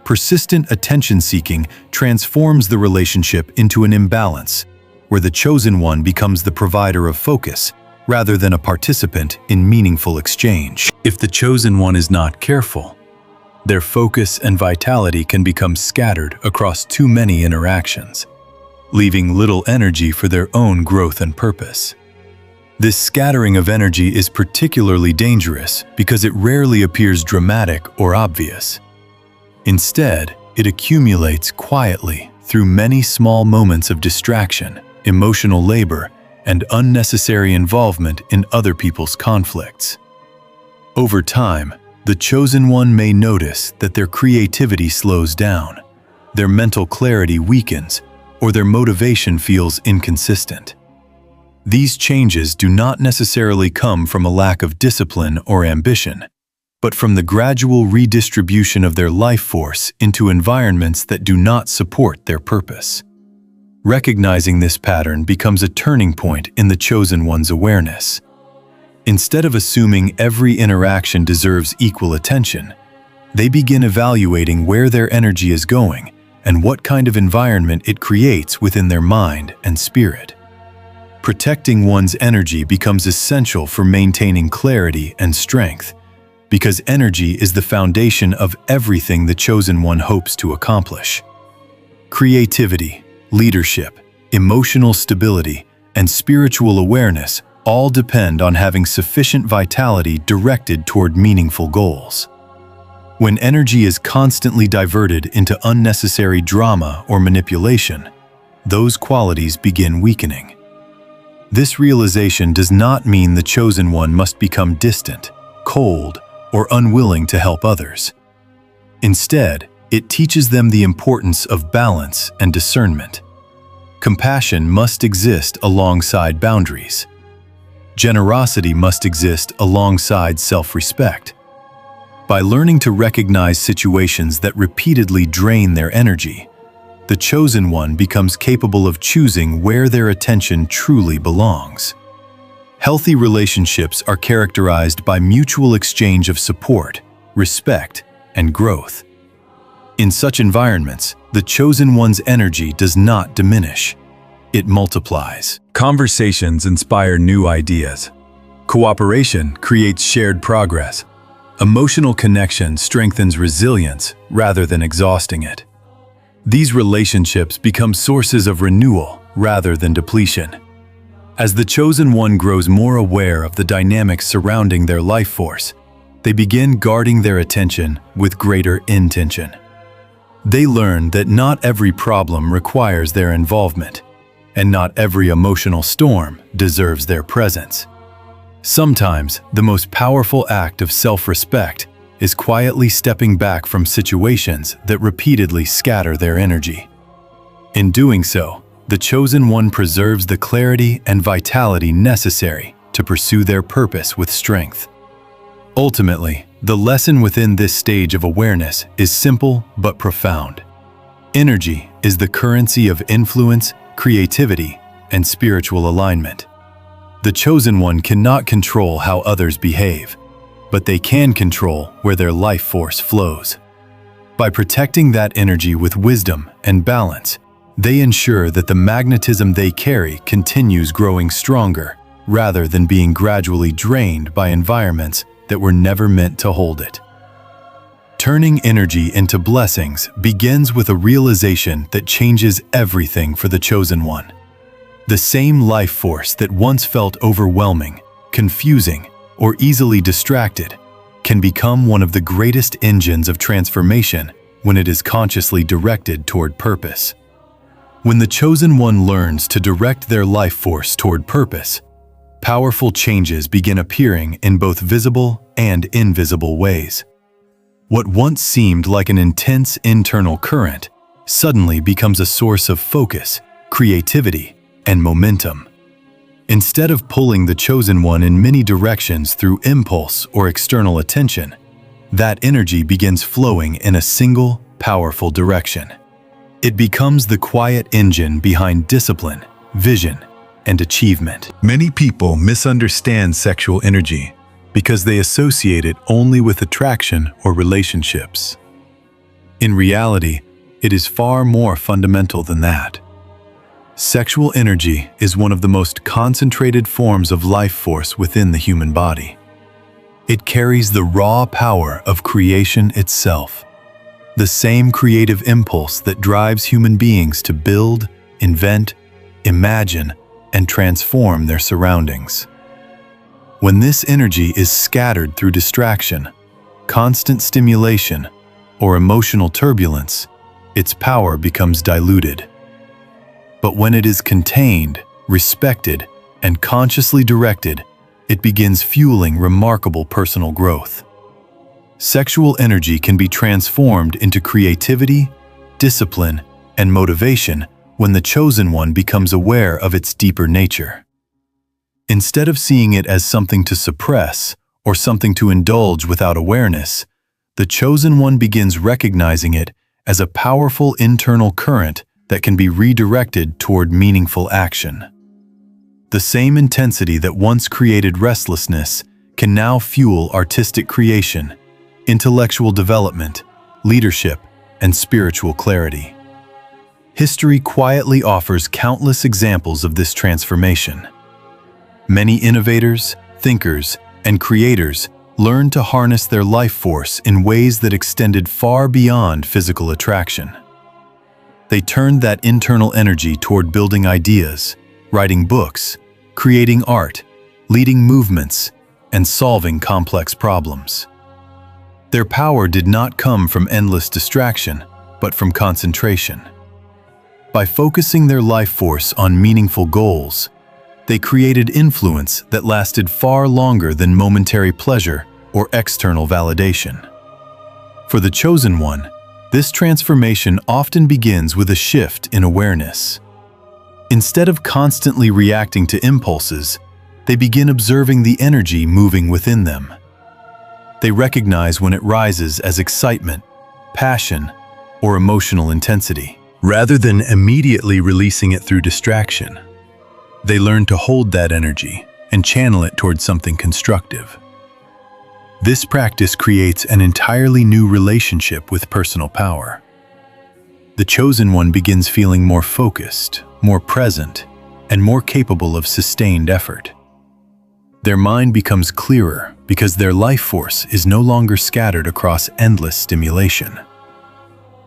persistent attention-seeking transforms the relationship into an imbalance, where the chosen one becomes the provider of focus rather than a participant in meaningful exchange. If the chosen one is not careful, their focus and vitality can become scattered across too many interactions, leaving little energy for their own growth and purpose. This scattering of energy is particularly dangerous because it rarely appears dramatic or obvious. Instead, it accumulates quietly through many small moments of distraction, emotional labor, and unnecessary involvement in other people's conflicts. Over time, the chosen one may notice that their creativity slows down, their mental clarity weakens, or their motivation feels inconsistent. These changes do not necessarily come from a lack of discipline or ambition, but from the gradual redistribution of their life force into environments that do not support their purpose. Recognizing this pattern becomes a turning point in the Chosen One's awareness. Instead of assuming every interaction deserves equal attention, they begin evaluating where their energy is going and what kind of environment it creates within their mind and spirit. Protecting one's energy becomes essential for maintaining clarity and strength, because energy is the foundation of everything the Chosen One hopes to accomplish. Creativity, leadership, emotional stability, and spiritual awareness all depend on having sufficient vitality directed toward meaningful goals. When energy is constantly diverted into unnecessary drama or manipulation, those qualities begin weakening. This realization does not mean the Chosen One must become distant, cold, or unwilling to help others. Instead, it teaches them the importance of balance and discernment. Compassion must exist alongside boundaries. Generosity must exist alongside self-respect. By learning to recognize situations that repeatedly drain their energy, the Chosen One becomes capable of choosing where their attention truly belongs. Healthy relationships are characterized by mutual exchange of support, respect, and growth. In such environments, the Chosen One's energy does not diminish. It multiplies. Conversations inspire new ideas. Cooperation creates shared progress. Emotional connection strengthens resilience rather than exhausting it. These relationships become sources of renewal rather than depletion. As the Chosen One grows more aware of the dynamics surrounding their life force, they begin guarding their attention with greater intention. They learn that not every problem requires their involvement, and not every emotional storm deserves their presence. Sometimes, the most powerful act of self-respect is quietly stepping back from situations that repeatedly scatter their energy. In doing so, the Chosen One preserves the clarity and vitality necessary to pursue their purpose with strength. Ultimately, the lesson within this stage of awareness is simple but profound. Energy is the currency of influence, creativity, and spiritual alignment. The Chosen One cannot control how others behave, but they can control where their life force flows. By protecting that energy with wisdom and balance, they ensure that the magnetism they carry continues growing stronger rather than being gradually drained by environments that were never meant to hold it. Turning energy into blessings begins with a realization that changes everything for the Chosen One. The same life force that once felt overwhelming, confusing, or easily distracted can become one of the greatest engines of transformation when it is consciously directed toward purpose. When the Chosen One learns to direct their life force toward purpose, powerful changes begin appearing in both visible and invisible ways. What once seemed like an intense internal current suddenly becomes a source of focus, creativity, and momentum. Instead of pulling the Chosen One in many directions through impulse or external attention, that energy begins flowing in a single, powerful direction. It becomes the quiet engine behind discipline, vision, and achievement. Many people misunderstand sexual energy because they associate it only with attraction or relationships. In reality, it is far more fundamental than that. Sexual energy is one of the most concentrated forms of life force within the human body. It carries the raw power of creation itself, the same creative impulse that drives human beings to build, invent, imagine, and transform their surroundings. When this energy is scattered through distraction, constant stimulation, or emotional turbulence, its power becomes diluted. But when it is contained, respected, and consciously directed, it begins fueling remarkable personal growth. Sexual energy can be transformed into creativity, discipline, and motivation when the Chosen One becomes aware of its deeper nature. Instead of seeing it as something to suppress or something to indulge without awareness, the Chosen One begins recognizing it as a powerful internal current that can be redirected toward meaningful action. The same intensity that once created restlessness can now fuel artistic creation, intellectual development, leadership, and spiritual clarity. History quietly offers countless examples of this transformation. Many innovators, thinkers, and creators learned to harness their life force in ways that extended far beyond physical attraction. They turned that internal energy toward building ideas, writing books, creating art, leading movements, and solving complex problems. Their power did not come from endless distraction, but from concentration. By focusing their life force on meaningful goals, they created influence that lasted far longer than momentary pleasure or external validation. For the Chosen One, this transformation often begins with a shift in awareness. Instead of constantly reacting to impulses, they begin observing the energy moving within them. They recognize when it rises as excitement, passion, or emotional intensity. Rather than immediately releasing it through distraction, they learn to hold that energy and channel it toward something constructive. This practice creates an entirely new relationship with personal power. The Chosen One begins feeling more focused, more present, and more capable of sustained effort. Their mind becomes clearer because their life force is no longer scattered across endless stimulation.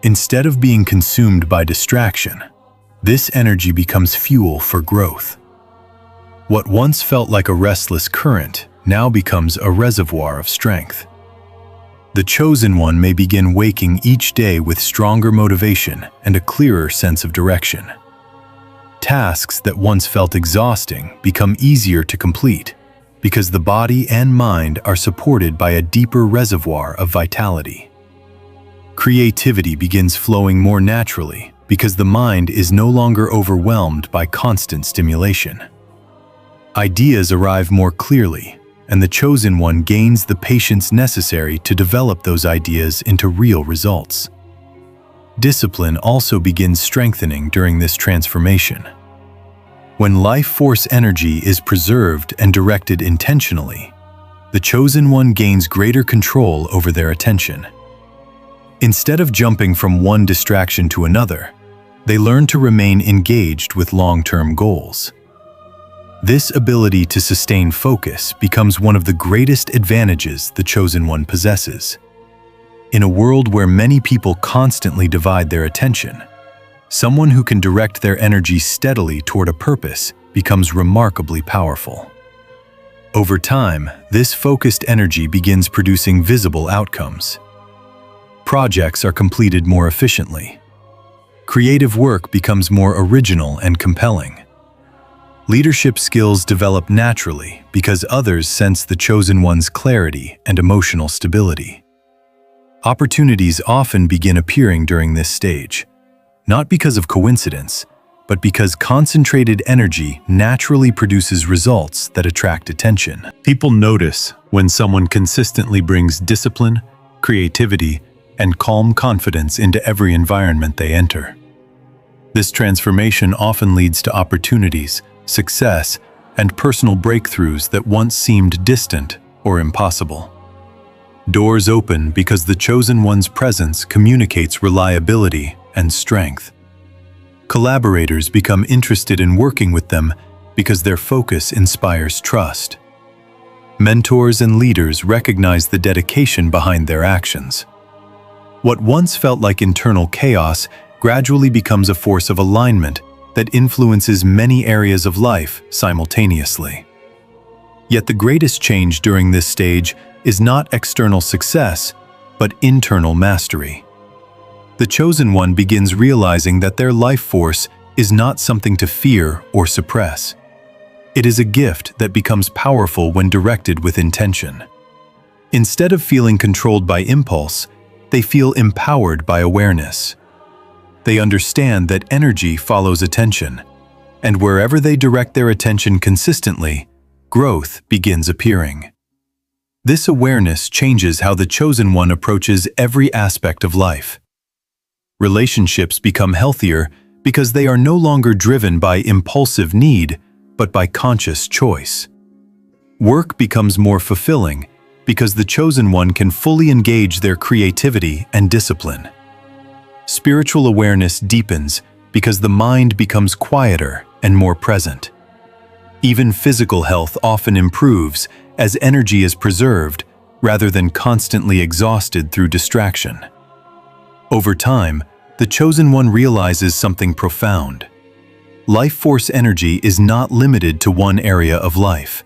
Instead of being consumed by distraction, this energy becomes fuel for growth. What once felt like a restless current now becomes a reservoir of strength. The Chosen One may begin waking each day with stronger motivation and a clearer sense of direction. Tasks that once felt exhausting become easier to complete because the body and mind are supported by a deeper reservoir of vitality. Creativity begins flowing more naturally because the mind is no longer overwhelmed by constant stimulation. Ideas arrive more clearly, and the Chosen One gains the patience necessary to develop those ideas into real results. Discipline also begins strengthening during this transformation. When life force energy is preserved and directed intentionally, the Chosen One gains greater control over their attention. Instead of jumping from one distraction to another, they learn to remain engaged with long-term goals. This ability to sustain focus becomes one of the greatest advantages the Chosen One possesses. In a world where many people constantly divide their attention, someone who can direct their energy steadily toward a purpose becomes remarkably powerful. Over time, this focused energy begins producing visible outcomes. Projects are completed more efficiently. Creative work becomes more original and compelling. Leadership skills develop naturally because others sense the Chosen One's clarity and emotional stability. Opportunities often begin appearing during this stage, not because of coincidence, but because concentrated energy naturally produces results that attract attention. People notice when someone consistently brings discipline, creativity, and calm confidence into every environment they enter. This transformation often leads to opportunities, success, and personal breakthroughs that once seemed distant or impossible. Doors open because the Chosen One's presence communicates reliability and strength. Collaborators become interested in working with them because their focus inspires trust. Mentors and leaders recognize the dedication behind their actions. What once felt like internal chaos gradually becomes a force of alignment that influences many areas of life simultaneously. Yet the greatest change during this stage is not external success, but internal mastery. The Chosen One begins realizing that their life force is not something to fear or suppress. It is a gift that becomes powerful when directed with intention. Instead of feeling controlled by impulse, they feel empowered by awareness. They understand that energy follows attention, and wherever they direct their attention consistently, growth begins appearing. This awareness changes how the Chosen One approaches every aspect of life. Relationships become healthier because they are no longer driven by impulsive need, but by conscious choice. Work becomes more fulfilling because the Chosen One can fully engage their creativity and discipline. Spiritual awareness deepens because the mind becomes quieter and more present. Even physical health often improves as energy is preserved rather than constantly exhausted through distraction. Over time, the Chosen One realizes something profound. Life force energy is not limited to one area of life.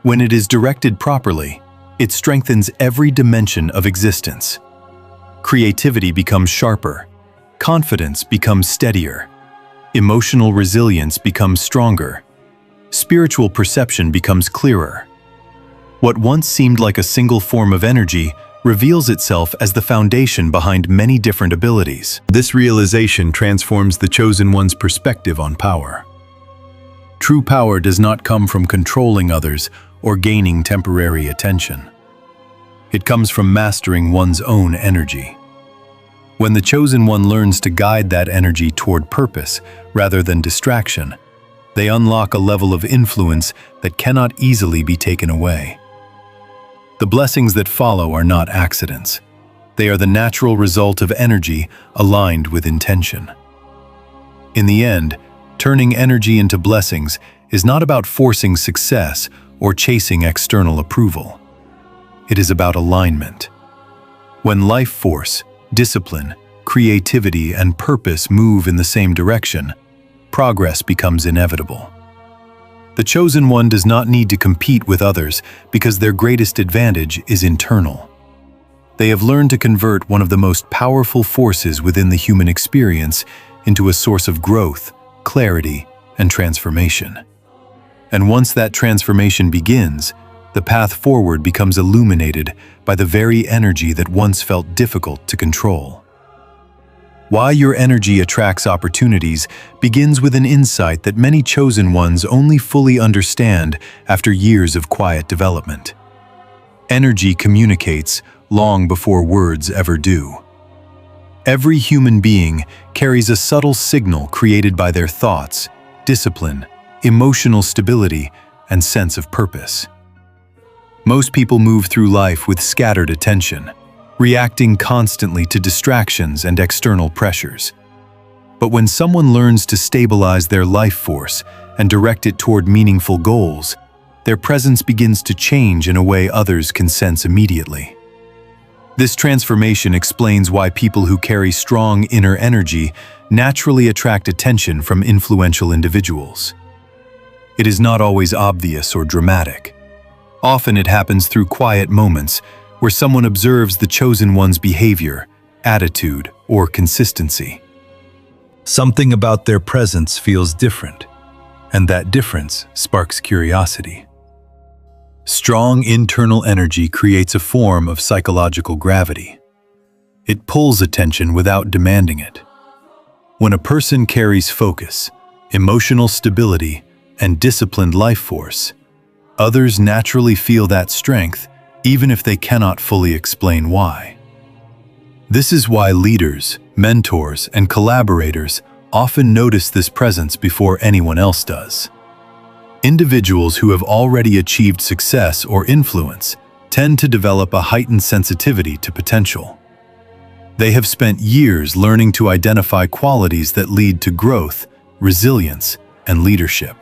When it is directed properly, it strengthens every dimension of existence. Creativity becomes sharper, confidence becomes steadier, emotional resilience becomes stronger, spiritual perception becomes clearer. What once seemed like a single form of energy reveals itself as the foundation behind many different abilities. This realization transforms the Chosen One's perspective on power. True power does not come from controlling others or gaining temporary attention. It comes from mastering one's own energy. When the Chosen One learns to guide that energy toward purpose rather than distraction, they unlock a level of influence that cannot easily be taken away. The blessings that follow are not accidents. They are the natural result of energy aligned with intention. In the end, turning energy into blessings is not about forcing success or chasing external approval. It is about alignment. When life force, discipline, creativity, and purpose move in the same direction, progress becomes inevitable. The Chosen One does not need to compete with others because their greatest advantage is internal. They have learned to convert one of the most powerful forces within the human experience into a source of growth, clarity, and transformation. And once that transformation begins, the path forward becomes illuminated by the very energy that once felt difficult to control. Why your energy attracts opportunities begins with an insight that many Chosen Ones only fully understand after years of quiet development. Energy communicates long before words ever do. Every human being carries a subtle signal created by their thoughts, discipline, emotional stability, and sense of purpose. Most people move through life with scattered attention, reacting constantly to distractions and external pressures. But when someone learns to stabilize their life force and direct it toward meaningful goals, their presence begins to change in a way others can sense immediately. This transformation explains why people who carry strong inner energy naturally attract attention from influential individuals. It is not always obvious or dramatic. Often it happens through quiet moments where someone observes the Chosen One's behavior, attitude, or consistency. Something about their presence feels different, and that difference sparks curiosity. Strong internal energy creates a form of psychological gravity. It pulls attention without demanding it. When a person carries focus, emotional stability, and disciplined life force, others naturally feel that strength even if they cannot fully explain why. This is why leaders, mentors, and collaborators often notice this presence before anyone else does. Individuals who have already achieved success or influence tend to develop a heightened sensitivity to potential. They have spent years learning to identify qualities that lead to growth, resilience, and leadership.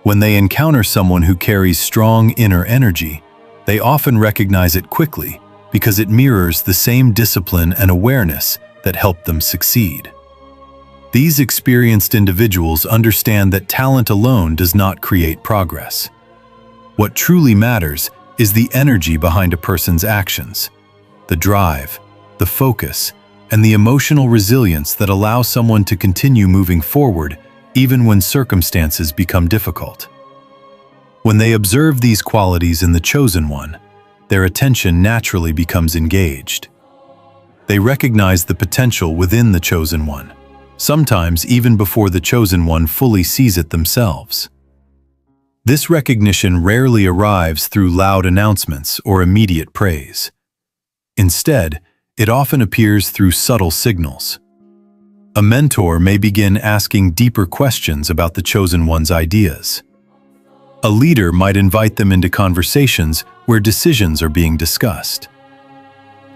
When they encounter someone who carries strong inner energy, they often recognize it quickly because it mirrors the same discipline and awareness that helped them succeed. These experienced individuals understand that talent alone does not create progress. What truly matters is the energy behind a person's actions, the drive, the focus, and the emotional resilience that allow someone to continue moving forward even when circumstances become difficult. When they observe these qualities in the Chosen One, their attention naturally becomes engaged. They recognize the potential within the Chosen One, sometimes even before the Chosen One fully sees it themselves. This recognition rarely arrives through loud announcements or immediate praise. Instead, it often appears through subtle signals. A mentor may begin asking deeper questions about the chosen one's ideas. A leader might invite them into conversations where decisions are being discussed.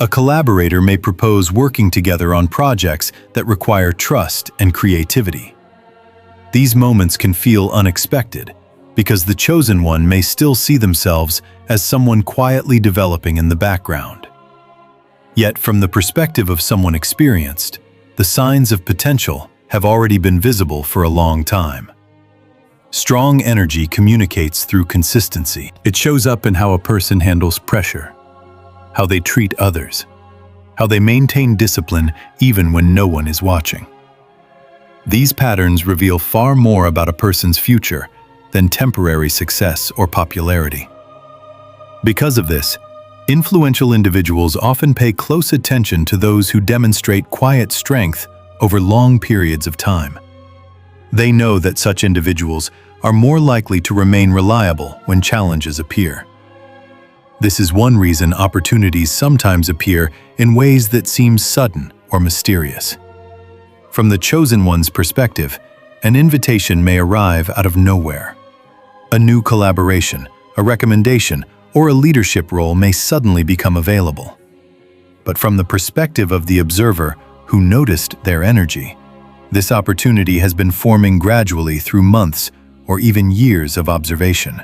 A collaborator may propose working together on projects that require trust and creativity. These moments can feel unexpected because the chosen one may still see themselves as someone quietly developing in the background. Yet, from the perspective of someone experienced, the signs of potential have already been visible for a long time. Strong energy communicates through consistency. It shows up in how a person handles pressure, how they treat others, how they maintain discipline even when no one is watching. These patterns reveal far more about a person's future than temporary success or popularity. Because of this, influential individuals often pay close attention to those who demonstrate quiet strength over long periods of time. They know that such individuals are more likely to remain reliable when challenges appear. This is one reason opportunities sometimes appear in ways that seem sudden or mysterious. From the chosen one's perspective, an invitation may arrive out of nowhere. A new collaboration, a recommendation, or a leadership role may suddenly become available. But from the perspective of the observer who noticed their energy, this opportunity has been forming gradually through months or even years of observation.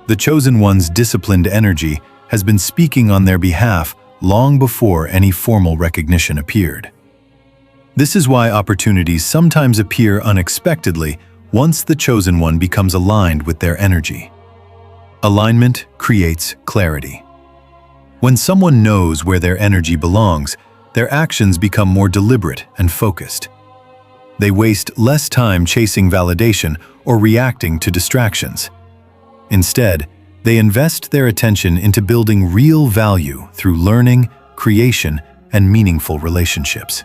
The chosen one's disciplined energy has been speaking on their behalf long before any formal recognition appeared. This is why opportunities sometimes appear unexpectedly once the chosen one becomes aligned with their energy. Alignment creates clarity. When someone knows where their energy belongs, their actions become more deliberate and focused. They waste less time chasing validation or reacting to distractions. Instead, they invest their attention into building real value through learning, creation, and meaningful relationships.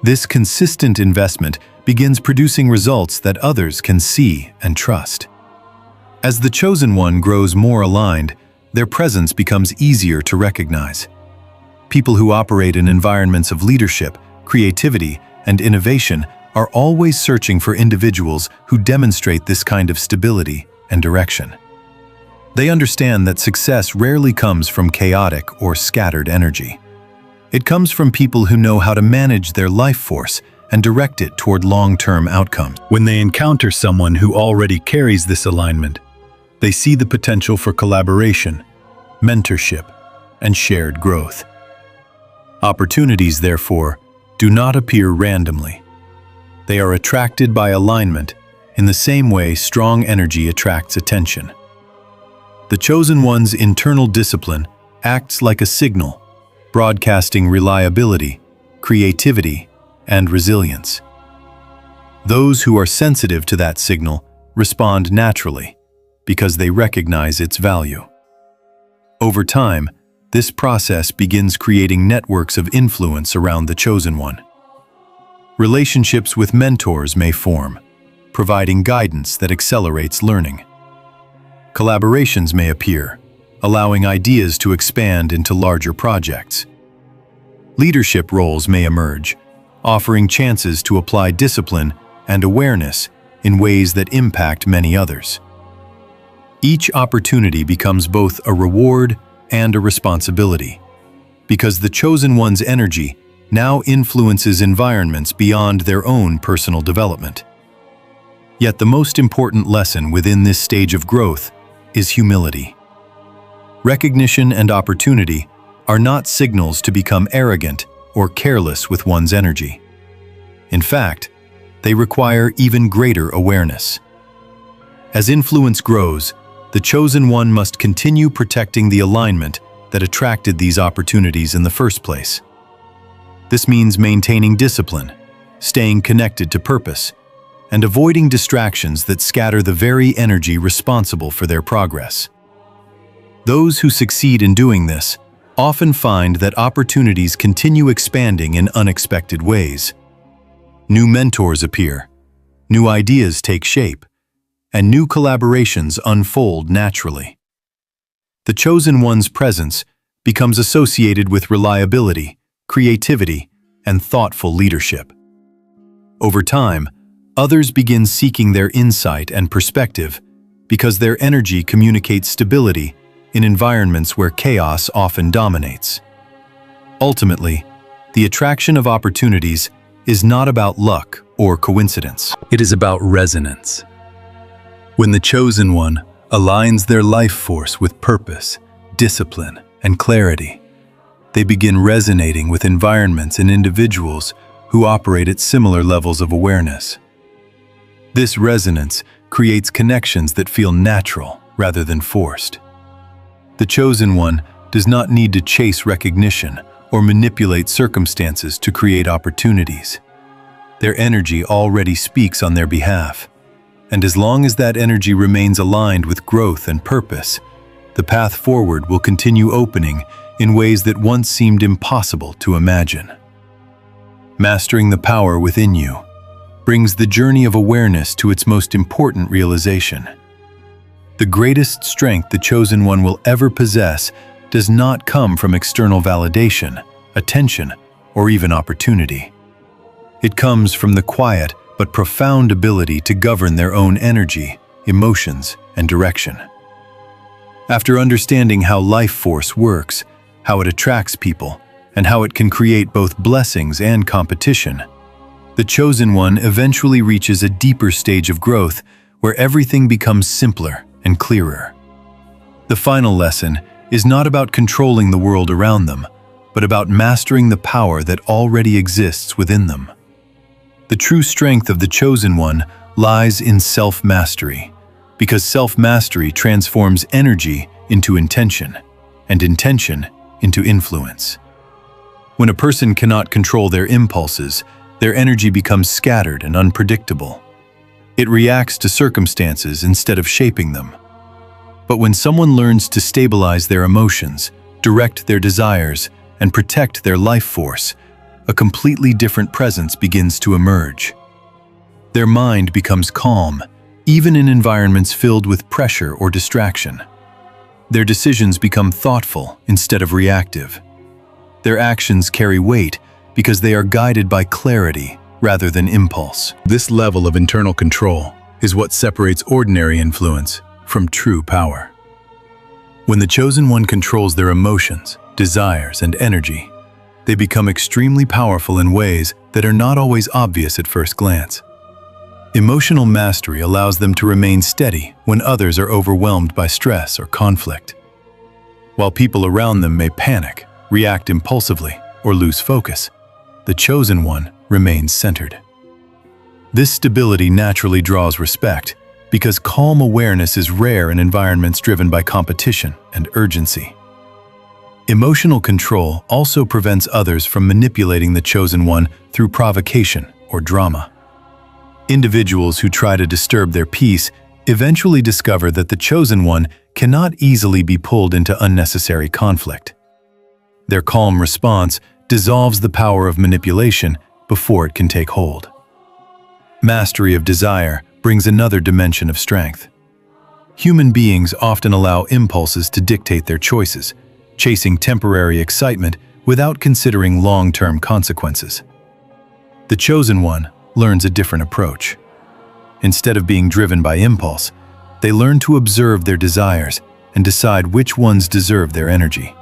This consistent investment begins producing results that others can see and trust. As the chosen one grows more aligned, their presence becomes easier to recognize. People who operate in environments of leadership, creativity, and innovation are always searching for individuals who demonstrate this kind of stability and direction. They understand that success rarely comes from chaotic or scattered energy. It comes from people who know how to manage their life force and direct it toward long-term outcomes. When they encounter someone who already carries this alignment, they see the potential for collaboration, mentorship, and shared growth. Opportunities, therefore, do not appear randomly. They are attracted by alignment in the same way strong energy attracts attention. The chosen one's internal discipline acts like a signal, broadcasting reliability, creativity, and resilience. Those who are sensitive to that signal respond naturally because they recognize its value. Over time, this process begins creating networks of influence around the chosen one. Relationships with mentors may form, providing guidance that accelerates learning. Collaborations may appear, allowing ideas to expand into larger projects. Leadership roles may emerge, offering chances to apply discipline and awareness in ways that impact many others. Each opportunity becomes both a reward and a responsibility, because the chosen one's energy now influences environments beyond their own personal development. Yet the most important lesson within this stage of growth is humility. Recognition and opportunity are not signals to become arrogant or careless with one's energy. In fact, they require even greater awareness. As influence grows, the chosen one must continue protecting the alignment that attracted these opportunities in the first place. This means maintaining discipline, staying connected to purpose, and avoiding distractions that scatter the very energy responsible for their progress. Those who succeed in doing this often find that opportunities continue expanding in unexpected ways. New mentors appear, new ideas take shape, and new collaborations unfold naturally. The Chosen One's presence becomes associated with reliability, creativity, and thoughtful leadership. Over time, others begin seeking their insight and perspective because their energy communicates stability in environments where chaos often dominates. Ultimately, the attraction of opportunities is not about luck or coincidence. It is about resonance. When the Chosen One aligns their life force with purpose, discipline, and clarity, they begin resonating with environments and individuals who operate at similar levels of awareness. This resonance creates connections that feel natural rather than forced. The Chosen One does not need to chase recognition or manipulate circumstances to create opportunities. Their energy already speaks on their behalf, and as long as that energy remains aligned with growth and purpose, the path forward will continue opening in ways that once seemed impossible to imagine. Mastering the power within you brings the journey of awareness to its most important realization. The greatest strength the Chosen One will ever possess does not come from external validation, attention, or even opportunity. It comes from the quiet but profound ability to govern their own energy, emotions, and direction. After understanding how life force works, how it attracts people, and how it can create both blessings and competition, the Chosen One eventually reaches a deeper stage of growth where everything becomes simpler and clearer. The final lesson is not about controlling the world around them, but about mastering the power that already exists within them. The true strength of the Chosen One lies in self-mastery, because self-mastery transforms energy into intention, and intention into influence. When a person cannot control their impulses, their energy becomes scattered and unpredictable. It reacts to circumstances instead of shaping them. But when someone learns to stabilize their emotions, direct their desires, and protect their life force, a completely different presence begins to emerge. Their mind becomes calm, even in environments filled with pressure or distraction. Their decisions become thoughtful instead of reactive. Their actions carry weight because they are guided by clarity rather than impulse. This level of internal control is what separates ordinary influence from true power. When the Chosen One controls their emotions, desires, and energy, they become extremely powerful in ways that are not always obvious at first glance. Emotional mastery allows them to remain steady when others are overwhelmed by stress or conflict. While people around them may panic, react impulsively, or lose focus, the Chosen One remains centered. This stability naturally draws respect because calm awareness is rare in environments driven by competition and urgency. Emotional control also prevents others from manipulating the Chosen One through provocation or drama. Individuals who try to disturb their peace eventually discover that the Chosen One cannot easily be pulled into unnecessary conflict. Their calm response dissolves the power of manipulation before it can take hold. Mastery of desire brings another dimension of strength. Human beings often allow impulses to dictate their choices, chasing temporary excitement without considering long-term consequences. The Chosen One learns a different approach. Instead of being driven by impulse, they learn to observe their desires and decide which ones deserve their energy.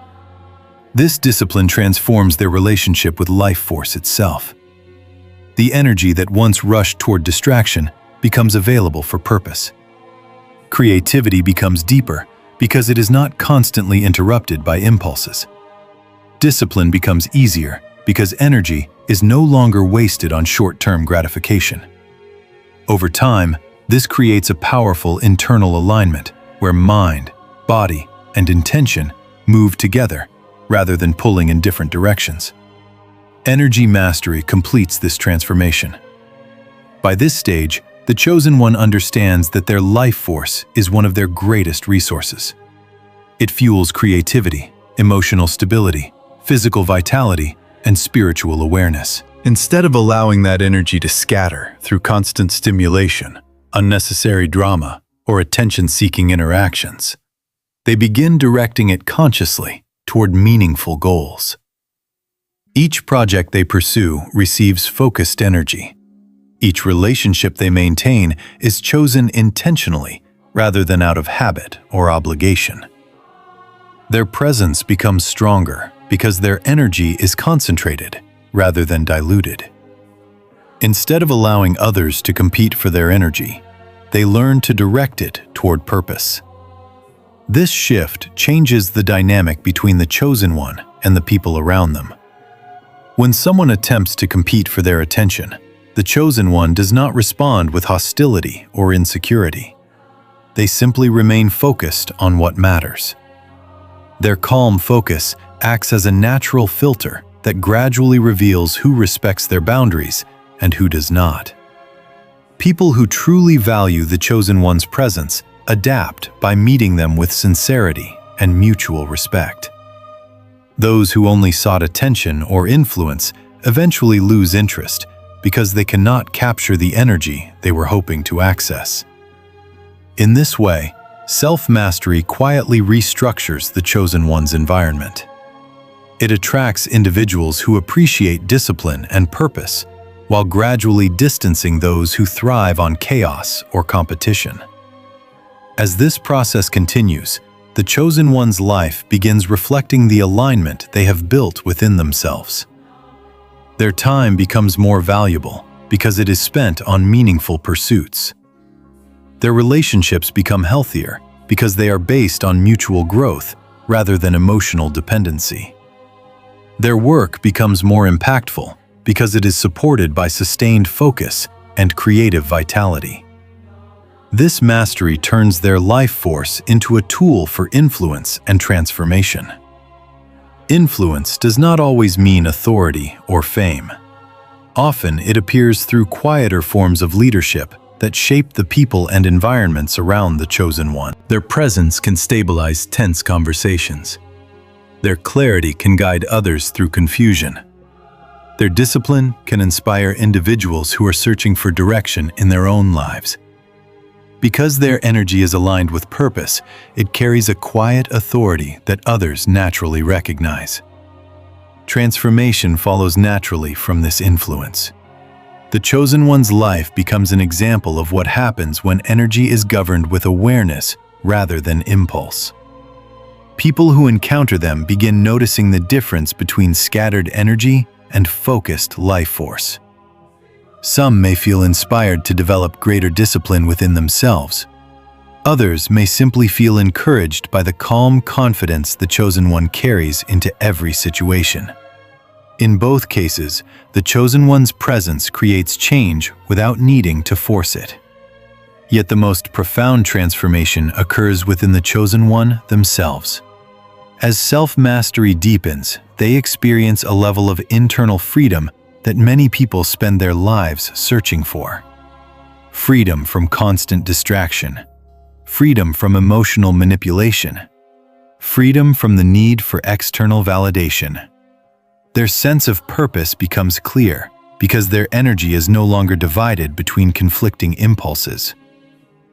This discipline transforms their relationship with life force itself. The energy that once rushed toward distraction becomes available for purpose. Creativity becomes deeper because it is not constantly interrupted by impulses. Discipline becomes easier because energy is no longer wasted on short-term gratification. Over time, this creates a powerful internal alignment where mind, body, and intention move together rather than pulling in different directions. Energy mastery completes this transformation. By this stage, the Chosen One understands that their life force is one of their greatest resources. It fuels creativity, emotional stability, physical vitality, and spiritual awareness. Instead of allowing that energy to scatter through constant stimulation, unnecessary drama, or attention-seeking interactions. They begin directing it consciously toward meaningful goals. Each project they pursue receives focused energy. Each relationship they maintain is chosen intentionally rather than out of habit or obligation. Their presence becomes stronger because their energy is concentrated rather than diluted. Instead of allowing others to compete for their energy, they learn to direct it toward purpose. This shift changes the dynamic between the chosen one and the people around them. When someone attempts to compete for their attention, the chosen one does not respond with hostility or insecurity. They simply remain focused on what matters. Their calm focus acts as a natural filter that gradually reveals who respects their boundaries and who does not. People who truly value the chosen one's presence adapt by meeting them with sincerity and mutual respect. Those who only sought attention or influence eventually lose interest because they cannot capture the energy they were hoping to access. In this way, self-mastery quietly restructures the chosen one's environment. It attracts individuals who appreciate discipline and purpose, while gradually distancing those who thrive on chaos or competition. As this process continues, the chosen one's life begins reflecting the alignment they have built within themselves. Their time becomes more valuable because it is spent on meaningful pursuits. Their relationships become healthier because they are based on mutual growth rather than emotional dependency. Their work becomes more impactful because it is supported by sustained focus and creative vitality. This mastery turns their life force into a tool for influence and transformation. Influence does not always mean authority or fame. Often it appears through quieter forms of leadership that shape the people and environments around the chosen one. Their presence can stabilize tense conversations. Their clarity can guide others through confusion. Their discipline can inspire individuals who are searching for direction in their own lives. Because their energy is aligned with purpose, it carries a quiet authority that others naturally recognize. Transformation follows naturally from this influence. The chosen one's life becomes an example of what happens when energy is governed with awareness rather than impulse. People who encounter them begin noticing the difference between scattered energy and focused life force. Some may feel inspired to develop greater discipline within themselves. Others may simply feel encouraged by the calm confidence the chosen one carries into every situation. In both cases, the chosen one's presence creates change without needing to force it. Yet the most profound transformation occurs within the chosen one themselves. As self-mastery deepens, they experience a level of internal freedom that many people spend their lives searching for. Freedom from constant distraction. Freedom from emotional manipulation. Freedom from the need for external validation. Their sense of purpose becomes clear because their energy is no longer divided between conflicting impulses.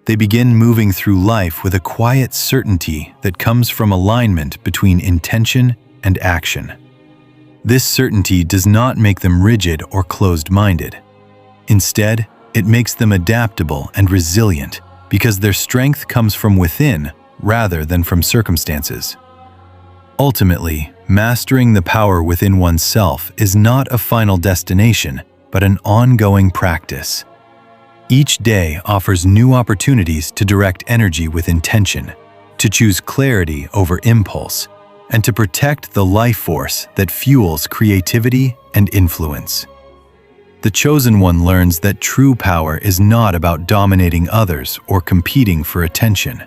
They begin moving through life with a quiet certainty that comes from alignment between intention and action. This certainty does not make them rigid or closed-minded. Instead, it makes them adaptable and resilient because their strength comes from within rather than from circumstances. Ultimately, mastering the power within oneself is not a final destination, but an ongoing practice. Each day offers new opportunities to direct energy with intention, to choose clarity over impulse, and to protect the life force that fuels creativity and influence. The chosen one learns that true power is not about dominating others or competing for attention.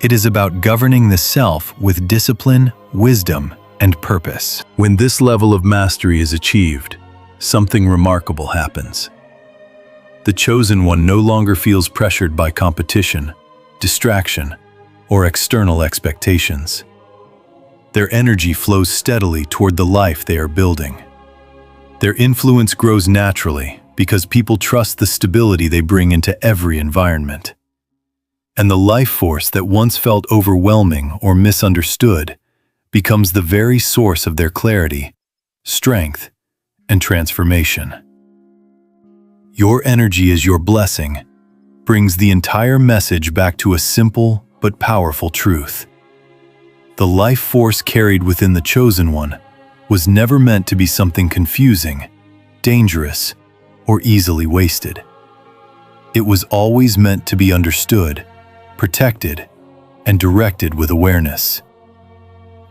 It is about governing the self with discipline, wisdom, and purpose. When this level of mastery is achieved, something remarkable happens. The chosen one no longer feels pressured by competition, distraction, or external expectations. Their energy flows steadily toward the life they are building. Their influence grows naturally because people trust the stability they bring into every environment. And the life force that once felt overwhelming or misunderstood becomes the very source of their clarity, strength, and transformation. Your energy as your blessing brings the entire message back to a simple but powerful truth. The life force carried within the Chosen One was never meant to be something confusing, dangerous, or easily wasted. It was always meant to be understood, protected, and directed with awareness.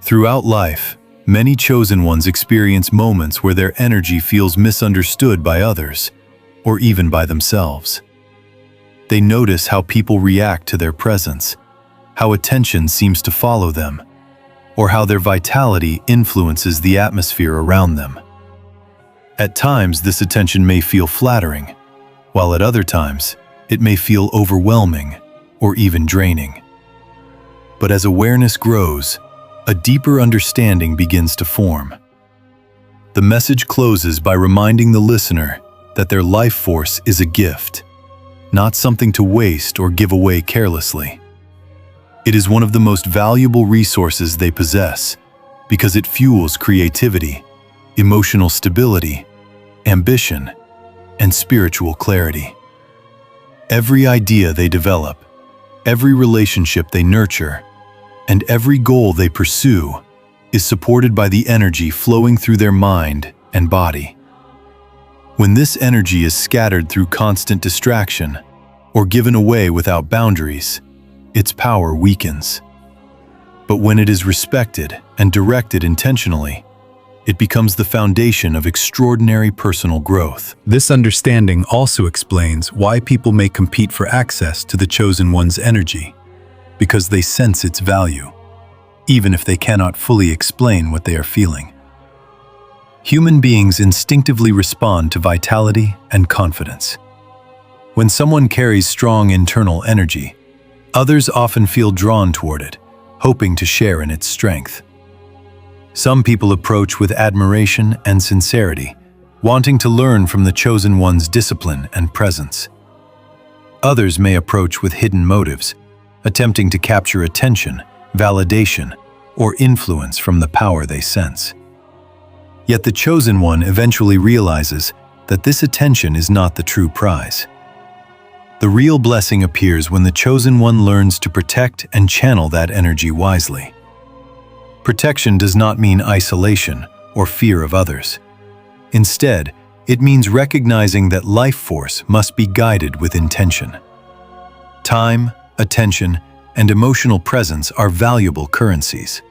Throughout life, many Chosen Ones experience moments where their energy feels misunderstood by others, or even by themselves. They notice how people react to their presence, how attention seems to follow them, or how their vitality influences the atmosphere around them. At times, this attention may feel flattering, while at other times, it may feel overwhelming or even draining. But as awareness grows, a deeper understanding begins to form. The message closes by reminding the listener that their life force is a gift, not something to waste or give away carelessly. It is one of the most valuable resources they possess because it fuels creativity, emotional stability, ambition, and spiritual clarity. Every idea they develop, every relationship they nurture, and every goal they pursue is supported by the energy flowing through their mind and body. When this energy is scattered through constant distraction or given away without boundaries, its power weakens. But when it is respected and directed intentionally, it becomes the foundation of extraordinary personal growth. This understanding also explains why people may compete for access to the Chosen One's energy, because they sense its value, even if they cannot fully explain what they are feeling. Human beings instinctively respond to vitality and confidence. When someone carries strong internal energy, others often feel drawn toward it, hoping to share in its strength. Some people approach with admiration and sincerity, wanting to learn from the Chosen One's discipline and presence. Others may approach with hidden motives, attempting to capture attention, validation, or influence from the power they sense. Yet the Chosen One eventually realizes that this attention is not the true prize. The real blessing appears when the Chosen One learns to protect and channel that energy wisely. Protection does not mean isolation or fear of others. Instead, it means recognizing that life force must be guided with intention. Time, attention, and emotional presence are valuable currencies.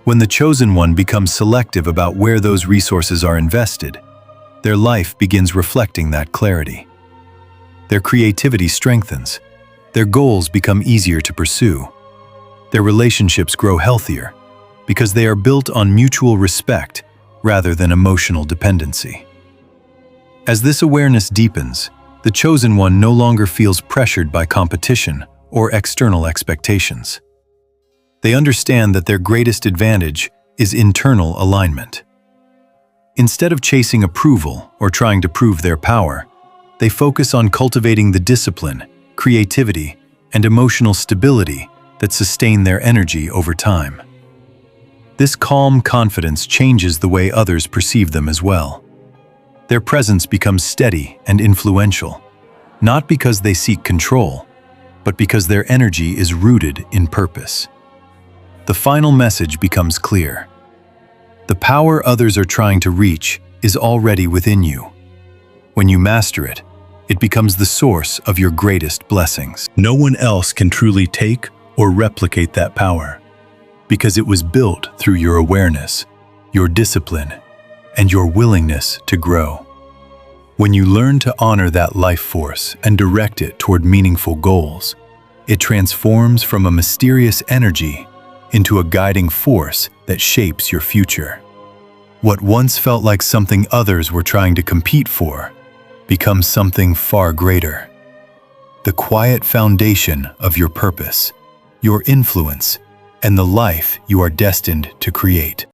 When the Chosen One becomes selective about where those resources are invested, their life begins reflecting that clarity. Their creativity strengthens, their goals become easier to pursue, their relationships grow healthier because they are built on mutual respect rather than emotional dependency. As this awareness deepens, the Chosen One no longer feels pressured by competition or external expectations. They understand that their greatest advantage is internal alignment. Instead of chasing approval or trying to prove their power, they focus on cultivating the discipline, creativity, and emotional stability that sustain their energy over time. This calm confidence changes the way others perceive them as well. Their presence becomes steady and influential, not because they seek control, but because their energy is rooted in purpose. The final message becomes clear. The power others are trying to reach is already within you. When you master it, it becomes the source of your greatest blessings. No one else can truly take or replicate that power, because it was built through your awareness, your discipline, and your willingness to grow. When you learn to honor that life force and direct it toward meaningful goals, it transforms from a mysterious energy into a guiding force that shapes your future. What once felt like something others were trying to compete for becomes something far greater. The quiet foundation of your purpose, your influence, and the life you are destined to create.